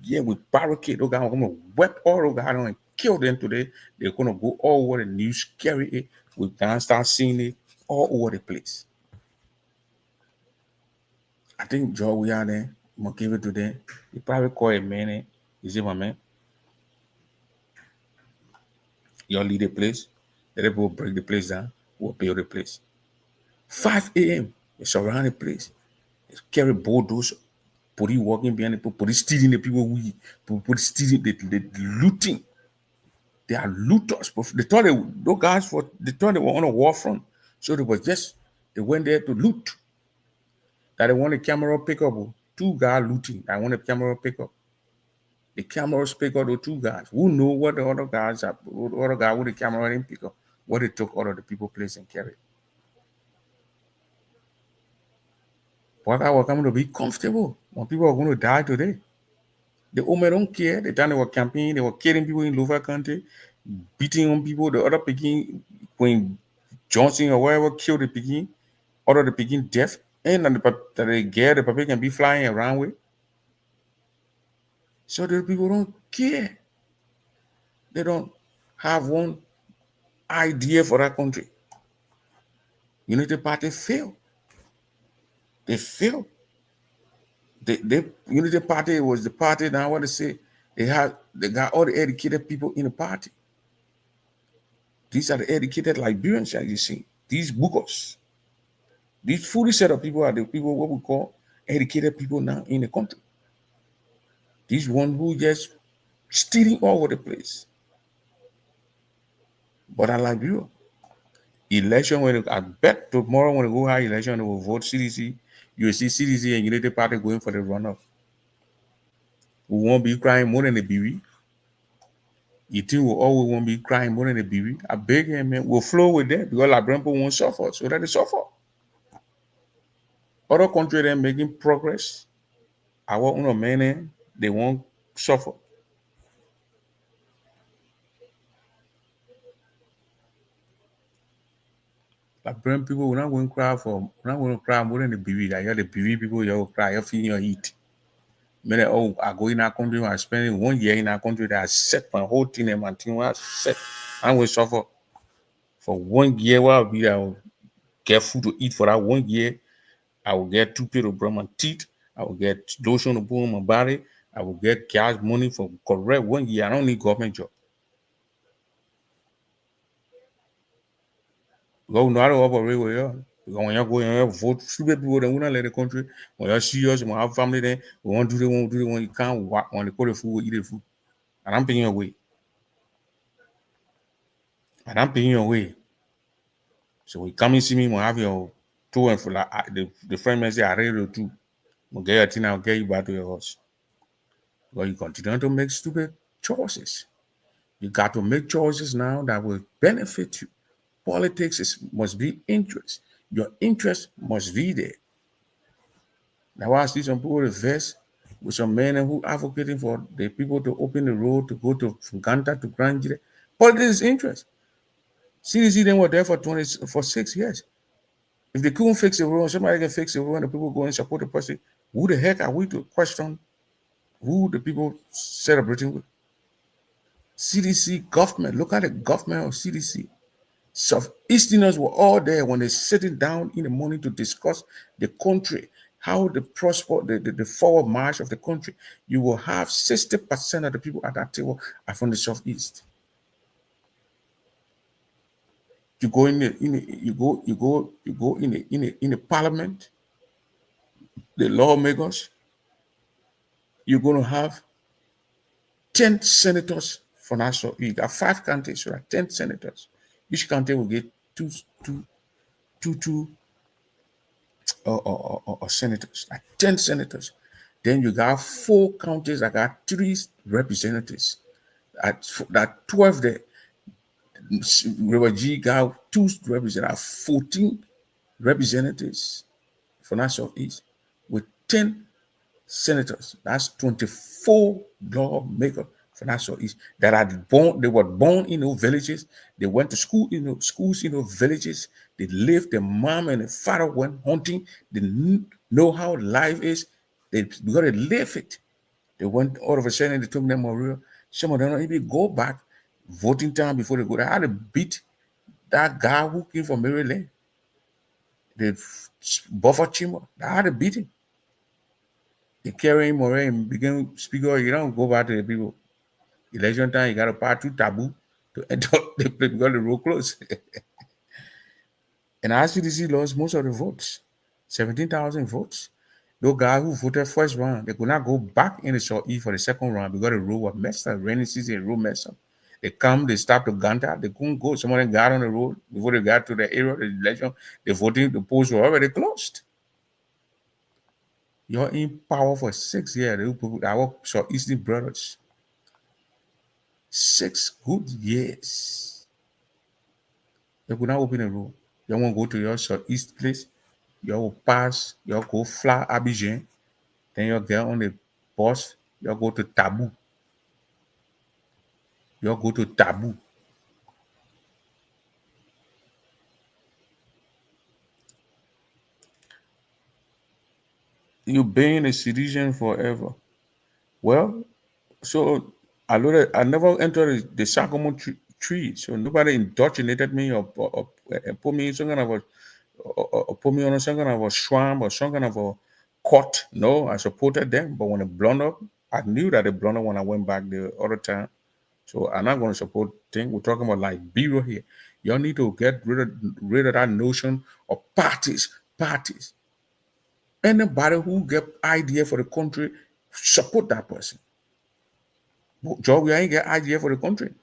B: barricade. Those guys are going to whip all those guys and kill them today. They're going to go all over the news, carry it. We're going to start seeing it all over the place. I think Joe, we are there. I'm going to give it to them. You probably call a man. Is it my man? Y'all leave the place. Let the people break the place down. We'll build the place. 5 a.m. They surround the place. They carry bulldozers. Police walking behind the people. Police stealing the people. Police stealing. They looting. They are looters. They thought they thought they were on a war front. So they went there to loot. That they want a camera pickup. Two guys looting. I want a camera pickup. The cameras pick up the two guys. Who know what the other guys are? The other guy with the camera didn't pick up. What they took out of the people place and carry. What I was coming to be comfortable when people are going to die today. The women don't care. The time they were campaigning, they were killing people in Louva country, beating on people. The other Peking, when Johnson or whatever killed the Peking, other the Peking deaf, and the people can be flying around with. So the people don't care. They don't have one idea for that country. Unity Party failed. They failed. The Unity Party was the party. Now what they say, they got all the educated people in the party. These are the educated Liberians, as you see. These bookers. These fully set of people are the people what we call educated people now in the country. These ones who just stealing all over the place. But I like you. Election, I bet tomorrow when they go high election, they will vote CDC. You will see CDC and Unity Party going for the runoff. We won't be crying more than the BB. You think we always won't be crying more than the BB? I beg him, man. We'll flow with them because Liberian people won't suffer. So that they suffer. Other countries they're making progress. Our own men, they won't suffer. Liberian people, we're not going to cry more than the BB. I hear the BB people, you will cry, you're feeling your heat. Many, I go in our country, I'm spending 1 year in our country that I set my whole thing and my thing was set. I will suffer for 1 year while I'll be there. I will get food to eat for that 1 year. I will get toothpaste to brush my teeth. I will get lotion to put on my body. I will get cash money for correct 1 year. I don't need government job. Because we know how to operate with you. Because when you go and vote, stupid people, they will not let the country. When you're serious, when you have family there, we want to do the one you can't work. When they call the food, we eat the food. And I'm paying your way. So when you come and see me, when I have your two and for like the friend may say, I read it too. We'll get your thing, I'll get you back to your house. Because you continue to make stupid choices. You got to make choices now that will benefit you. Politics must be interest. Your interest must be there. Now I see some people invest with some men who advocating for the people to open the road to go from Ganta to Granjire. Politics is interest. CDC then were there for 6 years. If they couldn't fix the road, somebody can fix the road and the people go and support the person. Who the heck are we to question who the people celebrating with? CDC government. Look at the government of CDC. Southeasterners were all there when they're sitting down in the morning to discuss the country, how the forward march of the country. You will have 60% of the people at that table are from the Southeast. You go in the parliament, the lawmakers. You're going to have 10 senators for national. You got 5 counties, so 10 senators. Each county will get two, two, two or senators, like 10 senators. Then you got 4 counties that got 3 representatives. At 12 there, River G got 2 representatives, 14 representatives for National East with 10 senators. That's 24 lawmakers for National East that they were born in those villages. They went to school in those schools in those villages. They lived, their mom and their father went hunting. They know how life is. Because they live it. They went all of a sudden, they took them Memorial. Some of them don't even go back voting time before they go. They had to beat that guy who came from Maryland. They buffer Chimo. They had to beat him. They carry him away and begin speaker. You don't go back to the people. Election time, you got to pass through taboo to enter the place because the road closed. And ICDC lost most of the votes, 17,000 votes. Those guys who voted first round, they could not go back in the Southeast for the second round because the road was messed up. Rainy season, the road messed up. They stopped to Ganta. They couldn't go. Some of them got on the road before they got to the area of the election. The polls were already closed. You're in power for 6 years. Our Southeastern brothers. 6 good years. You could not open a road. You want to go to your Southeast place. You will pass. You go fly Abidjan. Then you get on the bus. You go to Tabou. You go to Tabou. You being a citizen forever. Well, so I never entered the Sacrament tree. So nobody indoctrinated me or put me in some kind of a or put me on some kind of a swamp or some kind of a court. No, I supported them. But when it blown up, I knew that it blown up when I went back the other time. So I'm not going to support things. We're talking about Liberia here. Y'all need to get rid of that notion of parties. Parties. Anybody who get idea for the country, support that person. But Georgia ain't get idea for the country.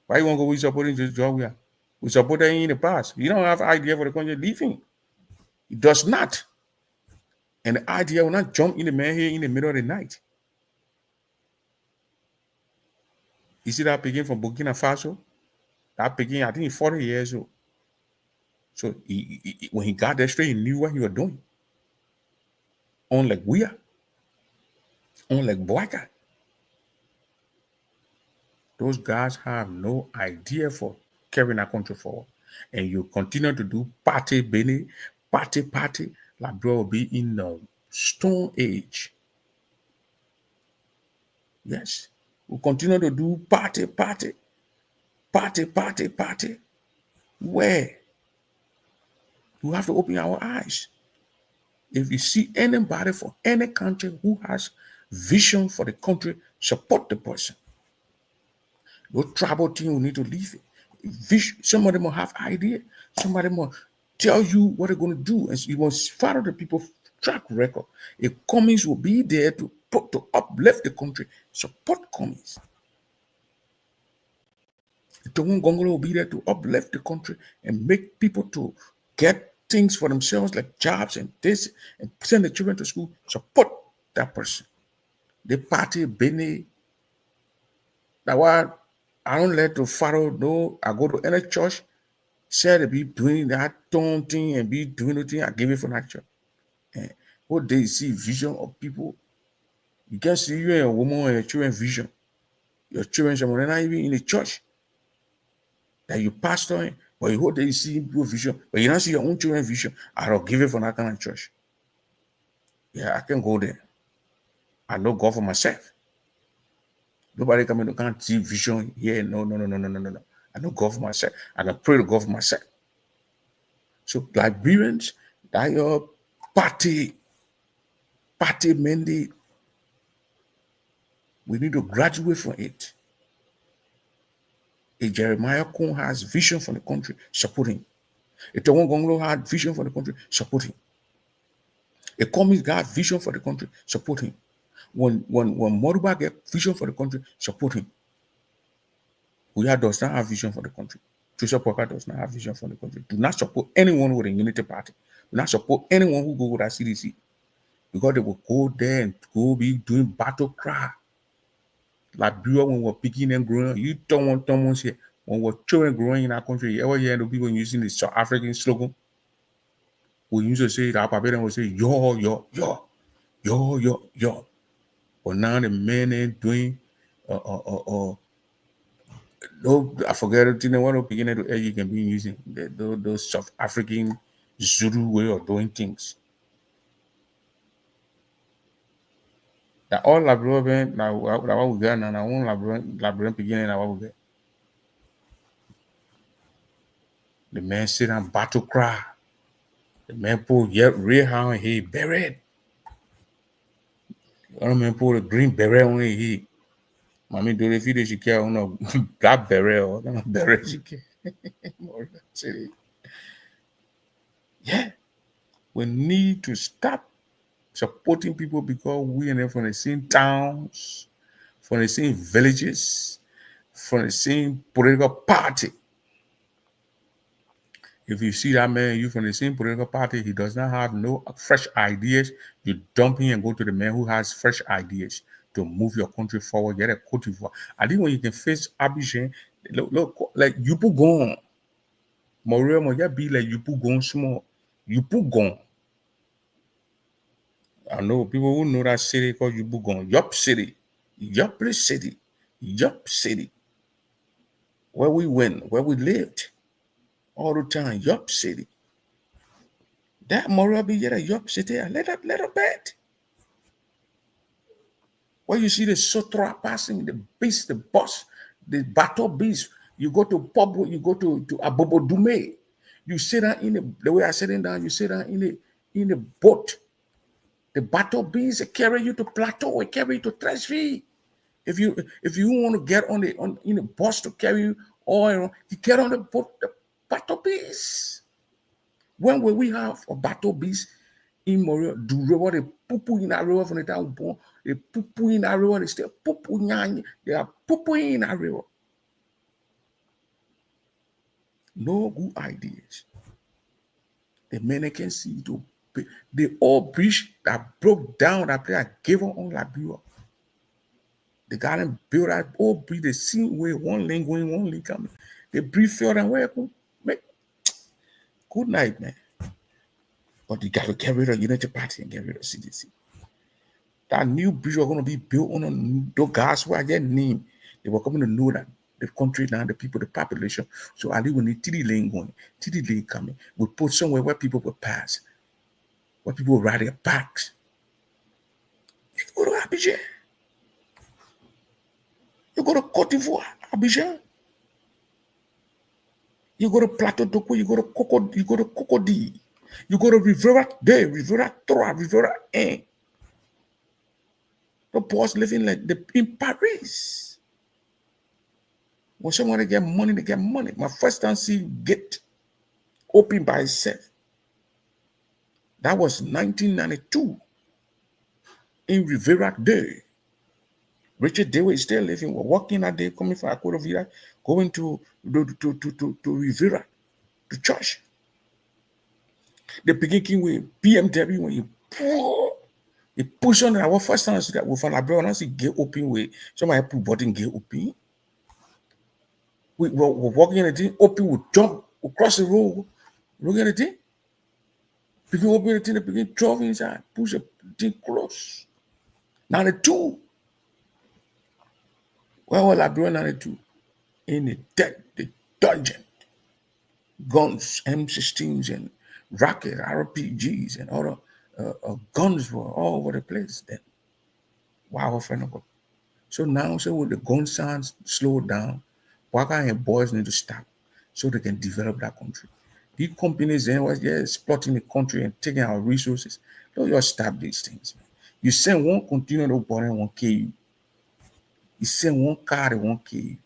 B: Why you want to go with supporting Georgia? We supported him in the past. You don't have idea for the country, leave him. He does not. And the idea will not jump in the man here in the middle of the night. You see that picking from Burkina Faso? That picking, I think he's 40 years old. So when he got there straight, he knew what he was doing. Unlike we are. Unlike Boyka. Those guys have no idea for carrying our country forward. And you continue to do party, like bro will be in the stone age. Yes. We continue to do party. Where? We have to open our eyes. If you see anybody from any country who has vision for the country, support the person. No tribal team will need to leave it. Somebody will have idea. Somebody will tell you what they're going to do. And you must follow the people's track record. If Cummings will be there to uplift the country, support Cummings. Tongun Gongolo will be there to uplift the country and make people to get things for themselves like jobs and this and send the children to school. Support that person. The party, Benny, that why I don't let to follow. No, I go to any church, say they be doing that thing and be doing the thing. I give it for that church. And what they see vision of people, you can see you and a woman and your children vision. Your children, some of them not even in the church that you pastor in, but you hope they see your vision, but you don't see your own children vision. I don't give it for that kind of church. Yeah, I can go there. I know God for myself. Nobody coming to can't see vision here. No. I know God for myself. I can pray to God for myself. So Liberians, that your party mandate, we need to graduate from it. If Jeremiah Kuhn has vision for the country, support him. If Tongun Gongolo had vision for the country, support him. If Cummings got vision for the country, support him. When Moruba get vision for the country, support him. We does not have vision for the country. Joseph Walker does not have vision for the country. Do not support anyone with a unity party. Do not support anyone who go with a CDC. Because they will go there and go be doing battle cry. Liberia, when we're picking and growing, you don't want someone here. When we're children growing in our country, you ever hear the people using the South African slogan? We used to say that our parents would say, yo, yo, yo, yo, yo, yo. But now the men ain't doing no, I forget it. You know what beginning to you can be using those South African Zulu way of doing things. That all Labrador now what we got now, our own Labrador beginning now what we get. The man sit and battle cry. The man pull yet real hand he buried. The other man pull the green beret on his head. Mommy do the video she care on a black beret or kind of beret she care. Yeah. We need to stop supporting people because we and them from the same towns, from the same villages, from the same political party. If you see that man, you from the same political party, he does not have no fresh ideas. You dump him and go to the man who has fresh ideas to move your country forward. Get a Cote d'Ivoire. I think when you can face Abidjan, look like you put gone. Maria Moya be like you put gone small. You put gone. I know people who know that city called Yubugon, Yup City, Yup City, Yup City, where we went, where we lived all the time, Yup City. That Morabi yet a Yup City, a little bit. Where you see the Sotra passing, the beast, the bus, the battle beast. You go to pub, you go to Abobo Dume. You sit down the way I sitting down, you sit down in the boat. The battle beast carry you to Plateau, it carry you to Trashville. If you want to get on the bus to carry you, or you get on the boat, the battle beast. When will we have a battle beast in Moria? Do river they poo in that river from the town born? They poo in that river, they still poo they are poo in that river. No good ideas. The men can see to the old bridge that broke down that place gave up on Liberia. The garden built that old bridge, the same way one lane going, one lane coming. The bridge fell and where make good night, man. But you got to get rid of Unity Party and get rid of CDC. That new bridge was going to be built on those guys who I get named. They were coming to know that the country now, the people, the population. So I live with the TD lane going, TD lane coming. We put somewhere where people will pass, where people will ride their bikes. You go to Abidjan. You go to Cote d'Ivoire, Abidjan. You go to Plateau Doko, you go to Cocody. You go to Rivera Day, Rivera Trois, Rivera 1. The boys living like in Paris. When somebody get money, they get money. My first time see Gate open by itself. That was 1992 in Rivera Day. Richard Dewey is still living. We're working that day, coming from Akoro Villa, going to Rivera, to church. The beginning with BMW when you push on our first time that we found Labrador and see get open way. Somebody put button get open. We're walking in the thing, open, we jump, we cross the road, look at the thing. Begin open the thing, begin driving inside, push the thing close. 92. Where was Labrador 92? In the dungeon. Guns, M16s and rocket, RPGs and other guns were all over the place then. Wow, so now, so when the gun sounds slow down, Waka and boys need to stop so they can develop that country. These companies then was exploiting the country and taking our resources. Don't just stop these things, man. You send one container to border and won't kill you. You send one car, they won't kill you.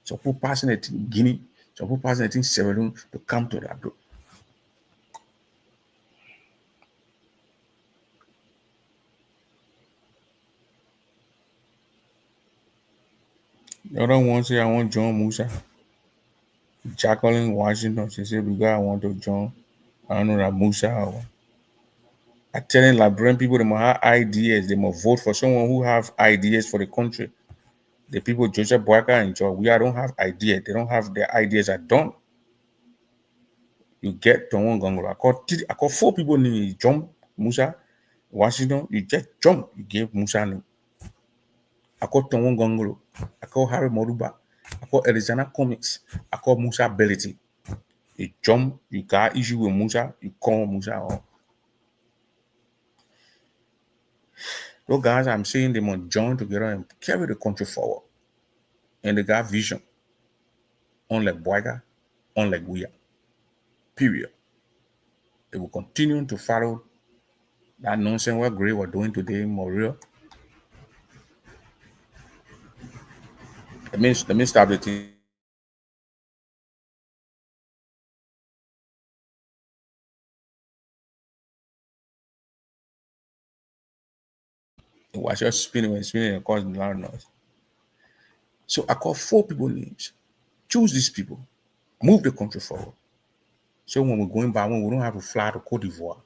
B: So people passing it in Guinea, so people passing it in Sierra Leone to come to that group. The other one say I want John Musa. Jacqueline Washington, she said, because I want to join. I don't know that Musa. I telling Liberian people they must have ideas. They must vote for someone who have ideas for the country. The people Joseph Boyka and Joe, we don't have ideas. They don't have their ideas are done. You get to one gongolo. I call four people in jump Musa Washington. You just jump. You give Musa name. I call Tonwon Gongolo. I call Harry Moruba. I call Elizana Comics. I call Musa Belity. You jump. You got issue with Musa. You call Musa. Those guys, I'm saying they must join together and carry the country forward. And they got vision. Unlike Boyka, unlike we are. Period. They will continue to follow that nonsense what Gray were doing today in Montreal. Let me stop the thing. It was just spinning and spinning and causing loud noise. So I call four people names. Choose these people. Move the country forward. So when we're going back, when we don't have to fly to Cote d'Ivoire,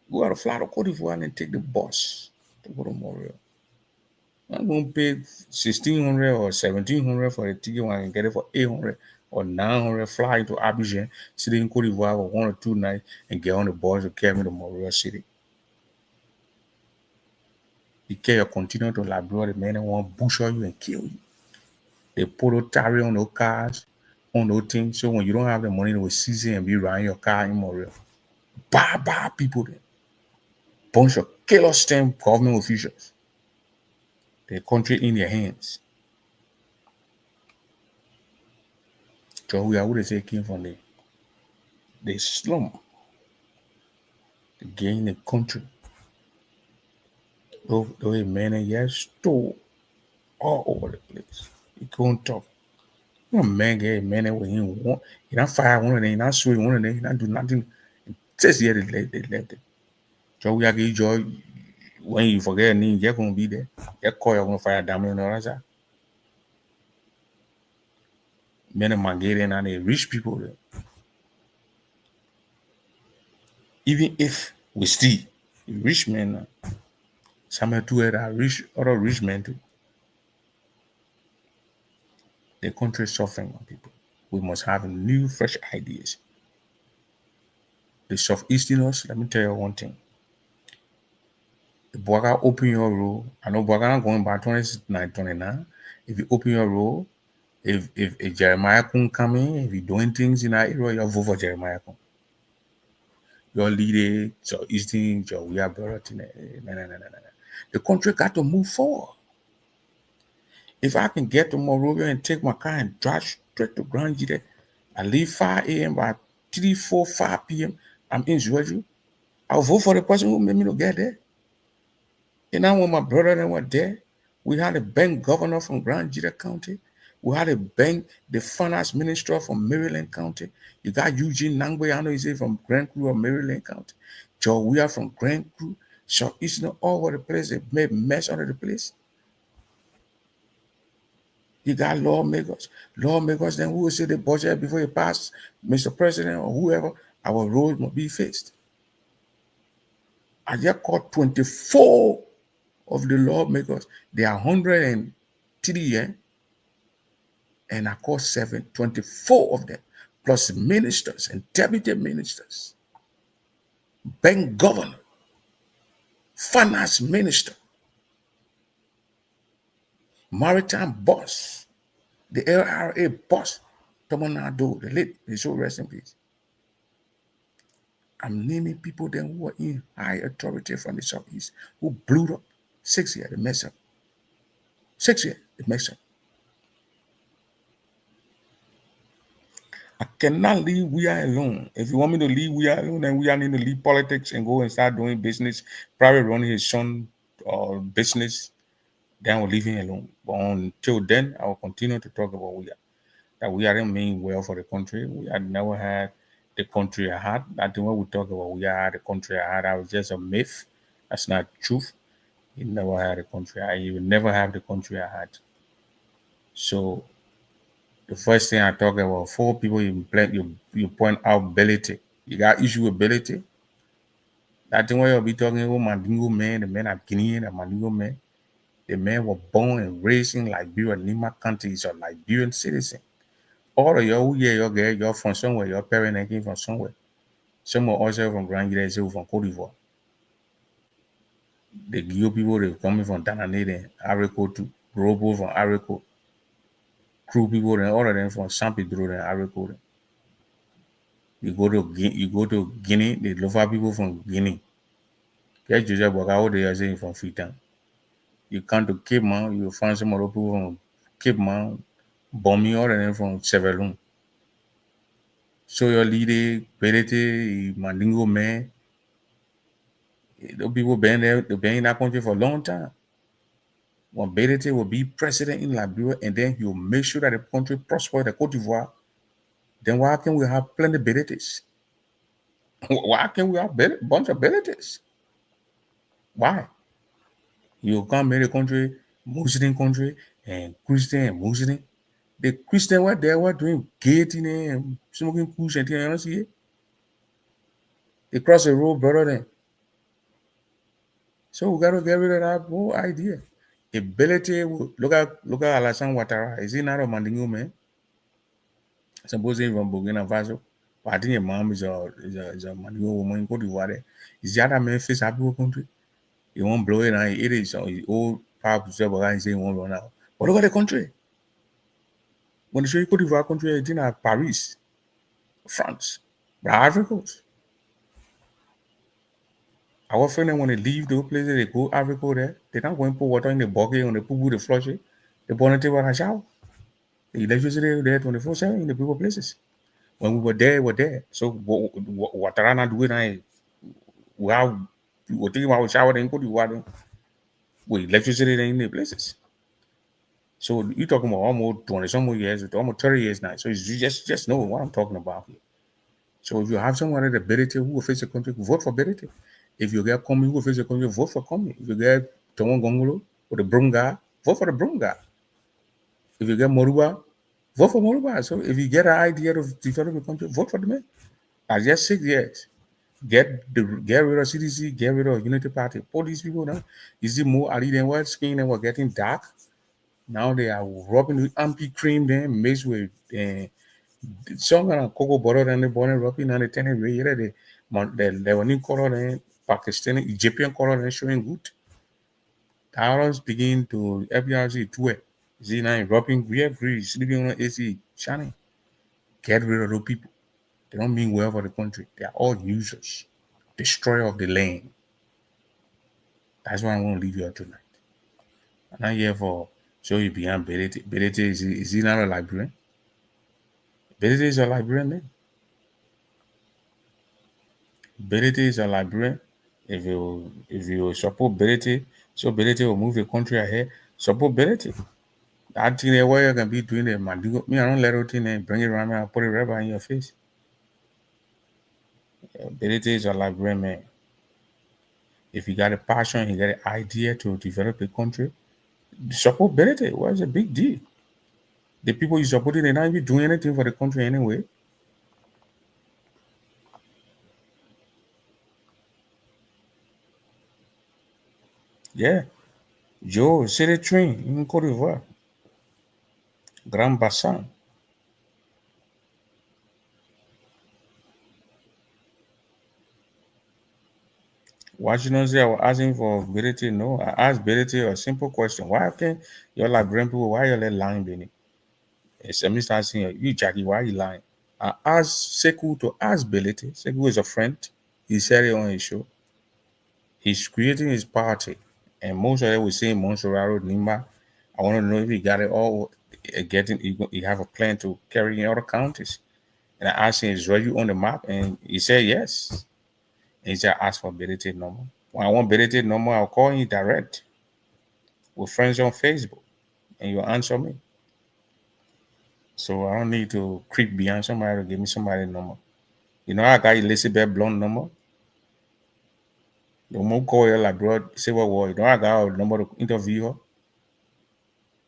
B: we got to fly to Cote d'Ivoire and then take the bus to go to Montreal. I'm going to pay 1,600 or 1,700 for the ticket when I can get it for 800 or 900, fly into Abidjan, sit in Cote d'Ivoire for 1 or 2 nights and get on the bus to carry me to Montreal City. The carrier continue to Liberia, the men want to bush you and kill you. They put a tariff on those cars, on those things. So when you don't have the money, they will seize it and be riding your car in Montreal. Bad people there. Bunch of killer stem government officials. The country in their hands. So we are who they say came from the slum. They gain the country. Those men and yes stole all over the place. You can't talk. You know, man get a man when he want, he not fire one of them, he not swear one of them, he not do nothing. Just yet they left it. So we are getting joy when you forget a name, you're gonna be there. You're call you're gonna fire down and all that. Men of Magarian and the rich people there. Even if we still rich men, some two are rich, other rich men too. The country is suffering, my people. We must have new, fresh ideas. The Southeasterners, let me tell you one thing. If Boaga open your road, I know Boaga going by 29. If you open your road, if Jeremiah can come in, if you're doing things in that area, you vote for Jeremiah. Your leader, so Eastern, so we are brother. No. The country got to move forward. If I can get to Monrovia and take my car and drive straight to Grand Gide, I leave 5 a.m. by 3, 4, 5 p.m. I'm in Zwedru. I'll vote for the person who made me to get there. And now when my brother and were there, we had a bank governor from Grand Gide County. We had a bank, the finance minister from Maryland County. You got Eugene Nangbe, I know he's from Grand Cru or Maryland County. Joe, we are from Grand Cru. So it's not all over the place. They made mess under the place. You got lawmakers. Lawmakers, then who will say the budget before you pass, Mr. President or whoever, our road must be faced. I just caught 24 of the lawmakers. They are 103, yeah? And I caught 24 of them, plus ministers and deputy ministers, bank governor, finance minister, maritime boss, the LRA boss, Tomonado, the late, may so rest in peace. I'm naming people then who are in high authority from the Southeast who blew up 6 years, they mess up. 6 years, they mess up. I cannot leave we are alone. If you want me to leave we are alone, then we are need to leave politics and go and start doing business, probably running his son or business, then we'll leave him alone. But until then, I will continue to talk about we are. That we are mean well for the country. We had never had the country I had. That's when we talk about we are the country I had. That was just a myth. That's not truth. You never had a country. You will never have the country I had. So The first thing I talk about, 4 people you point out ability. You got issue with ability. That thing where you'll be talking about Mandingo man, the man are Guinean, and Mandingo man. The man was born and raised in Liberia, Lima County, is a Liberian citizen. All of y'all, yeah, you're from somewhere, your parents came from somewhere. Some are also from Grand Guinea, some from Cote d'Ivoire. The Guyo people, they coming from Tananede, Arico to Robo from Arico. Crew people, and all of them from San Pedro and Arico. You go to Guinea, the Lofa people from Guinea. Get Joseph Bogao, they are saying from Freetown. You come to Cape Man, you find some other people from Cape Man, Bombing, all of them from Severloon. So your leader, Berete, Mandingo man, those people been there, they've been in that country for a long time. When Berete will be president in Liberia and then he'll make sure that the country prospers, the Cote d'Ivoire, then why can't we have plenty of Beretes? Why can't we have a bunch of Beretes? Why? You can't make a country, Muslim country, and Christian and Muslim. The Christian were there were doing gay thing and smoking kush and thing, you don't see it? They cross the road, brother. Then. So we gotta get rid of that whole idea. Ability, look at Alassane Ouattara. Is he not a Mandingo man? Supposedly from Burkina Faso. But I think your mom is a Mandingo woman in Cote d'Ivoire. Is the other man face happy with country? He won't blow it and it is so his old power to serve and say he won't run out. But look at the country. When they show you Cote d'Ivoire country, it's in Paris, France, but Ivory Coast. Our friend when they leave those places, they go Ivory Coast there. They not going to put water in the bucket when they put the flush it. They burn it with a shower. The electricity there 24/7 in the people places. When we were there, we're there. So what are not doing? We think about shower in Cote d'Ivoire with electricity in the places. So you're talking about almost 20 some more years, almost 30 years now. So you just know what I'm talking about here. So if you have someone with ability who will face the country, vote for ability. If you get Comey who will face the country, vote for Comey. If you get Tomo Gongolo or the Broom guy, vote for the Broom guy. If you get Moruba, vote for Moruba. So if you get an idea of developing the country, vote for the man. That's just 6 years. Get rid of CDC, get rid of Unity Party. All these people now, you see more Ali than white skin and we're getting dark. Now they are rubbing with ampy cream then mixed with some kind of cocoa butter and the born rubbing and the ten way the one color and Pakistani Egyptian color and showing good. The Arabs begin to FBRC to it. See now rubbing we have free sleeping on AC shining. Get rid of those people. They don't mean well for the country. They are all users. Destroyer of the land. That's why I want to leave you out tonight. I'm not here for show you beyond Berete. Berete is he not a librarian? Berete is a librarian man. Berete is a librarian. If you support Berete, so Berete will move the country ahead. Support Berete. That thing there where you can be doing the Mandigo. Me, I don't let it in and bring it around me and put it right behind your face. Berete is a librarian man. If you got a passion, you got an idea to develop a country, support Berete. What's a big deal? The people you support, they're not even doing anything for the country anyway. Yeah. Joe, c'est le train in Côte d'Ivoire. Grand Bassin. Why you not say I was asking for ability? No, I asked ability a simple question. Why can your librarian people, why you let lying Benny? It's me start saying, you Jackie, why you lying? I asked Seku to ask ability. Seku is a friend. He said it on his show. He's creating his party. And most of them will say Monserrato, Nimba. I want to know if he got it all getting you have a plan to carry in other counties. And I asked him, is ready on the map? And he said yes. And he said ask for ability number. When I want ability number, I'll call you direct. We're friends on Facebook. And you'll answer me. So I don't need to creep behind somebody to give me somebody's number. You know I got Elizabeth Blunt number? The more call her like bro, say what you know I got her number to interview her.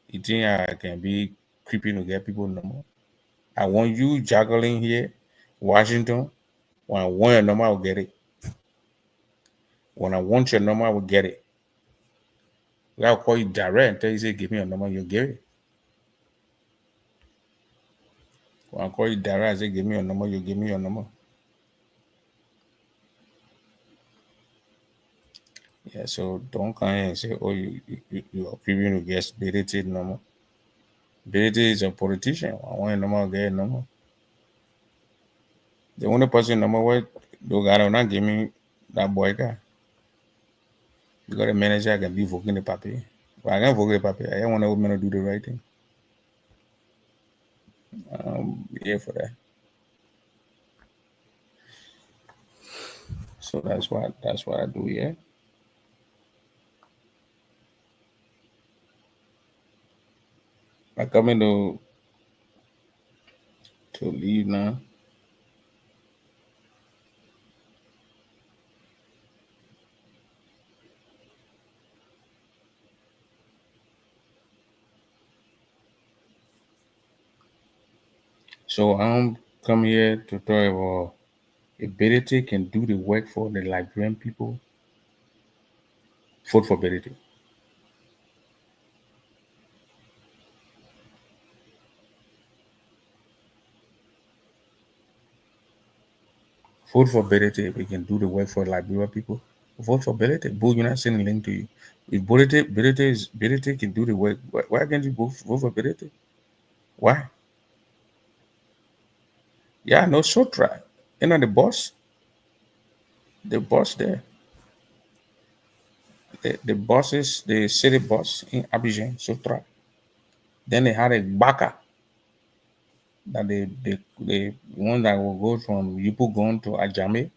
B: You think I can be creeping to get people number. I want you juggling here, Washington. When I want your number, I will get it. When I want your number, I will get it. I'll call you direct and tell you, say, give me your number, you'll get it. When I call you direct, I say, give me your number, you'll give me your number. Yeah, so don't come here and say, oh, you are creeping to get Billy number. Billy is a politician. I want your number, I'll get your number. The only person number what do gotta not give me that boy guy. You got a manager I can be voting the papi. But I can't vote the papi. I want a woman to do the right thing. Yeah, for that. So that's what I do, yeah. I coming to leave now. So I'm come here to talk about ability can do the work for the Liberian people. Vote for ability. Vote for ability. We can do the work for Liberian people. Vote for ability. Boo, you're not sending a link to you. If ability can do the work, why can't you vote for ability? Why? Yeah, no Sotra. You know the boss there. The boss is the city boss in Abidjan, Sotra. Then they had a Baka that the one that will go from Yupougon to Ajame.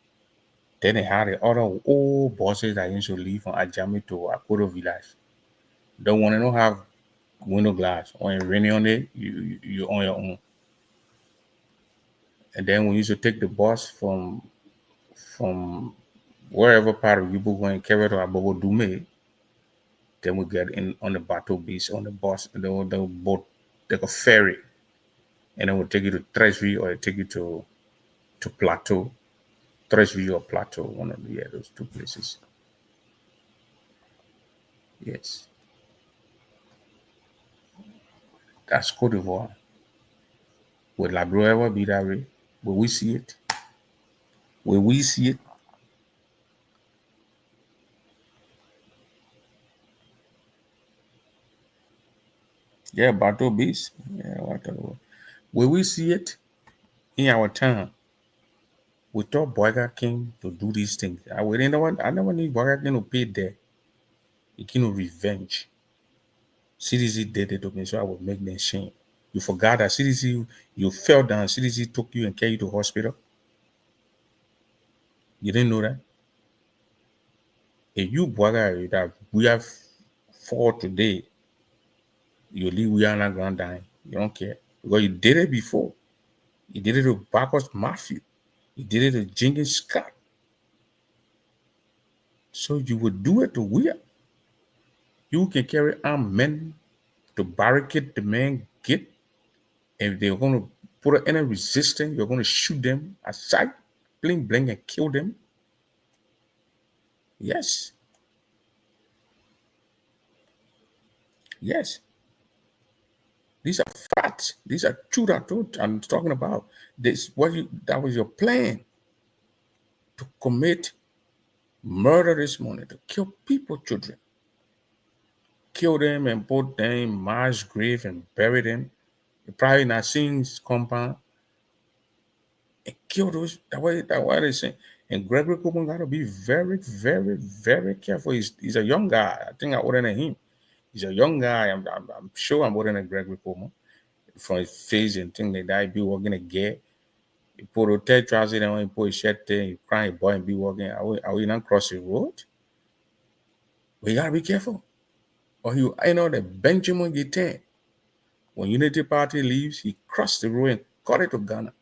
B: Then they had the other old bosses that used to leave from Ajame to Akoro village. Don't want to know have window glass. When it's raining on it, you on your own. And then we used to take the bus from wherever part of Yupougon and carry it to Abobo Dume. Then we get in on the Bateau Beach on the bus, the boat, like a ferry, and then we'll take you to Tresville or take you to Plateau, Tresville or Plateau, one of the those two places. Yes, that's Cote d'Ivoire. Will Labro ever be that way? Will we see it? Will we see it? Yeah, Bateau Beach. Yeah, whatever. Will we see it in our town? We thought Boyga came to do these things. I never knew Boyga came to pay there. He came to revenge. CDC did it to me, so I would make them shame. You forgot that CDC, you fell down, CDC took you and carried you to hospital. You didn't know that? If you bother that we have fought today, you leave we are not going to die. You don't care. Because you did it before. You did it to Bacchus Matthew. You did it to Jenkins Scott. So you would do it to we. You can carry armed men to barricade the man gate. If they're going to put any resistance, you're going to shoot them aside, bling bling, and kill them. Yes. Yes. These are facts. These are true that I'm talking about. This what you that was your plan to commit murder this morning, to kill people, children. Kill them and put them in mass grave and bury them. You probably not seen his compound and kill those that way they say. And Gregory Copeland gotta be very, very, very careful. He's a young guy. I think I'm older than him. He's a young guy. I'm sure I'm older than Gregory Copeland. From his face and things like that, he be walking a gay. He put a tell trousers and when he put his shirt there, he crying boy and be walking. Are we not cross the road? We gotta be careful. Or I know that Benjamin Gitain, when Unity Party leaves, he crossed the road and cut it to Ghana.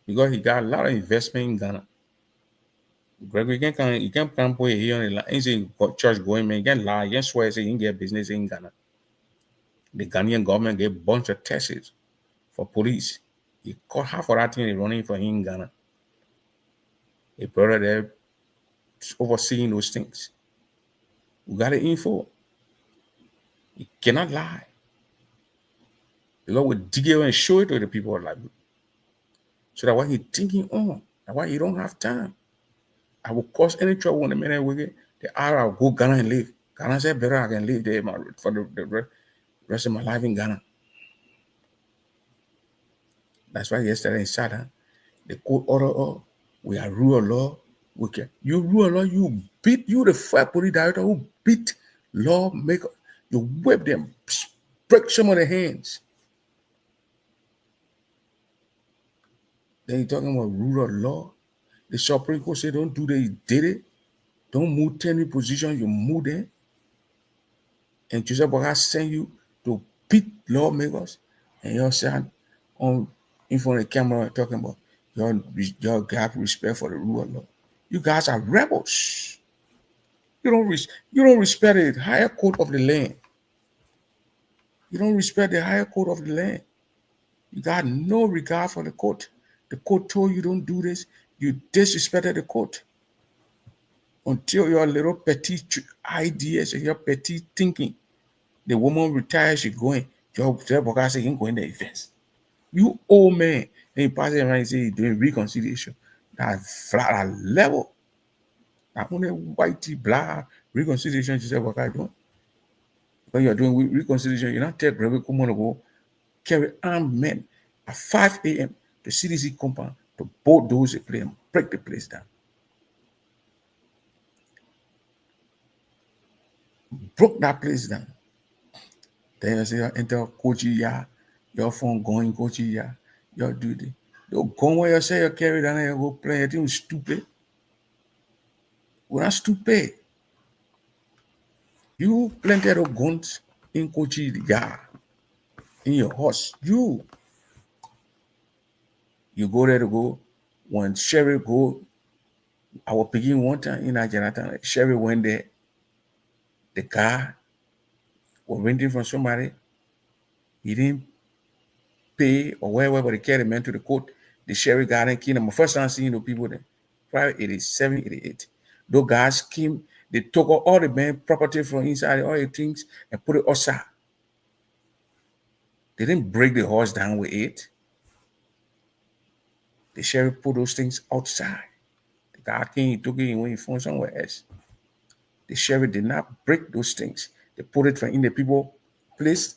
B: Because he got a lot of investment in Ghana. Gregory you can't come put here on the line. He say church going man, you can't lie, you can't swear say you can get business in Ghana. The Ghanaian government gave a bunch of tests for police. He caught half of that thing running for him in Ghana. A brother there overseeing those things. We got the info. You cannot lie. The Lord will dig it and show it to the people of life. So that what he's thinking on, and why he don't have time. I will cause any trouble in the minute we get the hour I'll go Ghana and live. Ghana said better I can live there for the rest of my life in Ghana. That's why yesterday in Sada, the court order, we are rule of law. We can, you rule of law, you beat, you the fire police director who beat lawmaker, you whip them, break some of their hands. Then you're talking about rule of law. The Supreme Court said don't do that, you did it. Don't move to any position, you move there. And Joseph Boga send you to beat lawmakers, and you're saying on in front of the camera talking about your got respect for the rule of law. You guys are rebels. You don't respect the higher court of the land. You don't respect the higher court of the land. You got no regard for the court. The court told you don't do this. You disrespected the court until your little petty ideas and your petty thinking. The woman retires, she going. Your Boga say you going the events. You old man, and you pass it around and say you're doing reconciliation. That's flat at level. Not only whitey black reconciliation, she said, what I doing? When you're doing reconciliation, you're not telling Rebecca to go carry armed men at 5 a.m. to CDC compound to bulldoze the place and break the place down. Broke that place down. Then you say you enter Kochi ya, your phone going Kochi ya, your duty. You go where you say you carry down and you go play, you think stupid. We're not stupid. You planted of guns in Kochi ya, in your horse. You go there to go. When Sherry go, I was picking one time in Nigeria. Sherry went there. The car was renting from somebody. He didn't pay or whatever, but he carried the man to the court. The Sherry got in, came. My first time seeing the people there, probably 87, 88. Those guys came, they took all the man property from inside, all the things, and put it outside. They didn't break the horse down with it. The sheriff put those things outside. The guy came, he took it, and went he found somewhere else. The sheriff did not break those things. They put it in the people place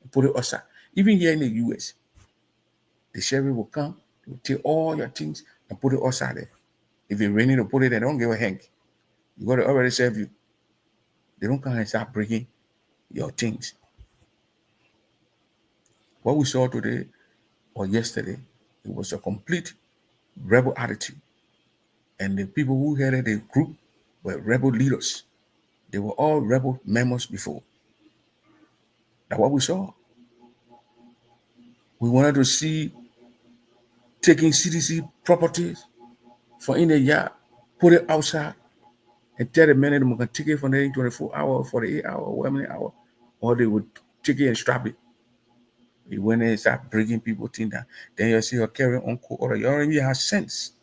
B: and put it outside. Even here in the US, the sheriff will come, he will take all your things and put it outside there. If it's raining, to put it there, don't give a heck. You got to already serve you. They don't come and start breaking your things. What we saw today or yesterday, it was a complete rebel attitude. And the people who headed the group were rebel leaders. They were all rebel members before. That's what we saw. We wanted to see taking CDC properties for in the yard, put it outside, and tell the men that they can take it for the 24 hour, 48 hour, whatever many hour, or they would take it and strap it. We went in and start breaking people things down. Then you see your carrying on court order. You already have sense.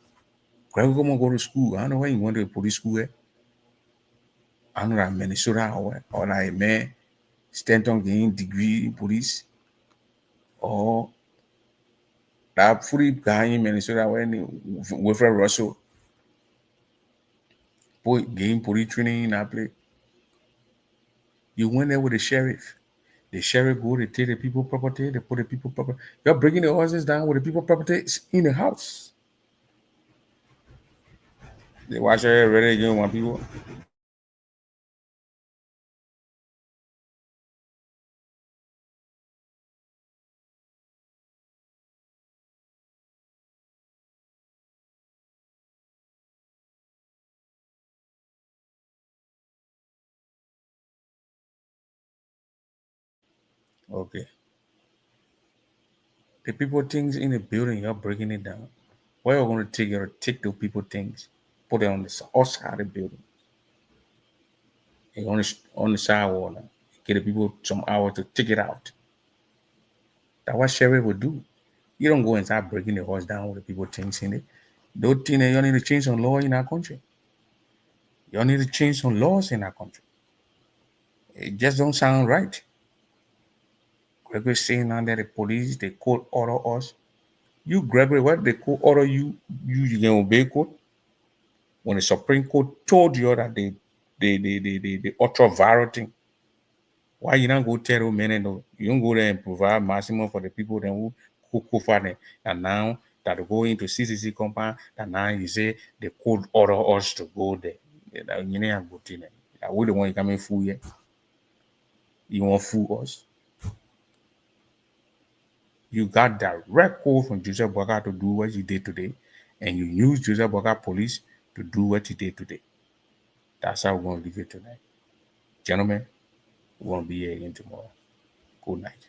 B: Greg go to school. I don't know why you went to the police school. I don't know that Minnesota or like a man Stanton getting degree in police, or that fully guy in Minnesota when Wilfred Russell getting police training in that place. You went there with the sheriff. The sheriff go, they take the people property, they put the people property. You're bringing the horses down with the people property in the house. They watch her ready again one people. Okay. The people things in the building, you're breaking it down. Where you're going to take, you're going to take the people things, put it on the outside of the building. And on the sidewalk now. Give the people some hours to take it out. That's what sheriff would do. You don't go and start breaking the horse down with the people things in it. Don't think that you need to change some law in our country. You need to change some laws in our country. It just don't sound right. Gregory saying now that the police, they court order us. You, Gregory, what they court order you can obey court? When the Supreme Court told you that they ultra viral thing, why you not go tell them, man, no, you don't go there and provide maximum for the people then who for them. And now that they go into CCC compound, and now you say the court order us to go there. You know, go to them. We the one you coming fool here. You want fool us? You got direct call from Joseph Boakai to do what you did today, and you use Joseph Boakai police to do what you did today. That's how we're going to leave it tonight. Gentlemen, we're going to be here again tomorrow. Good night.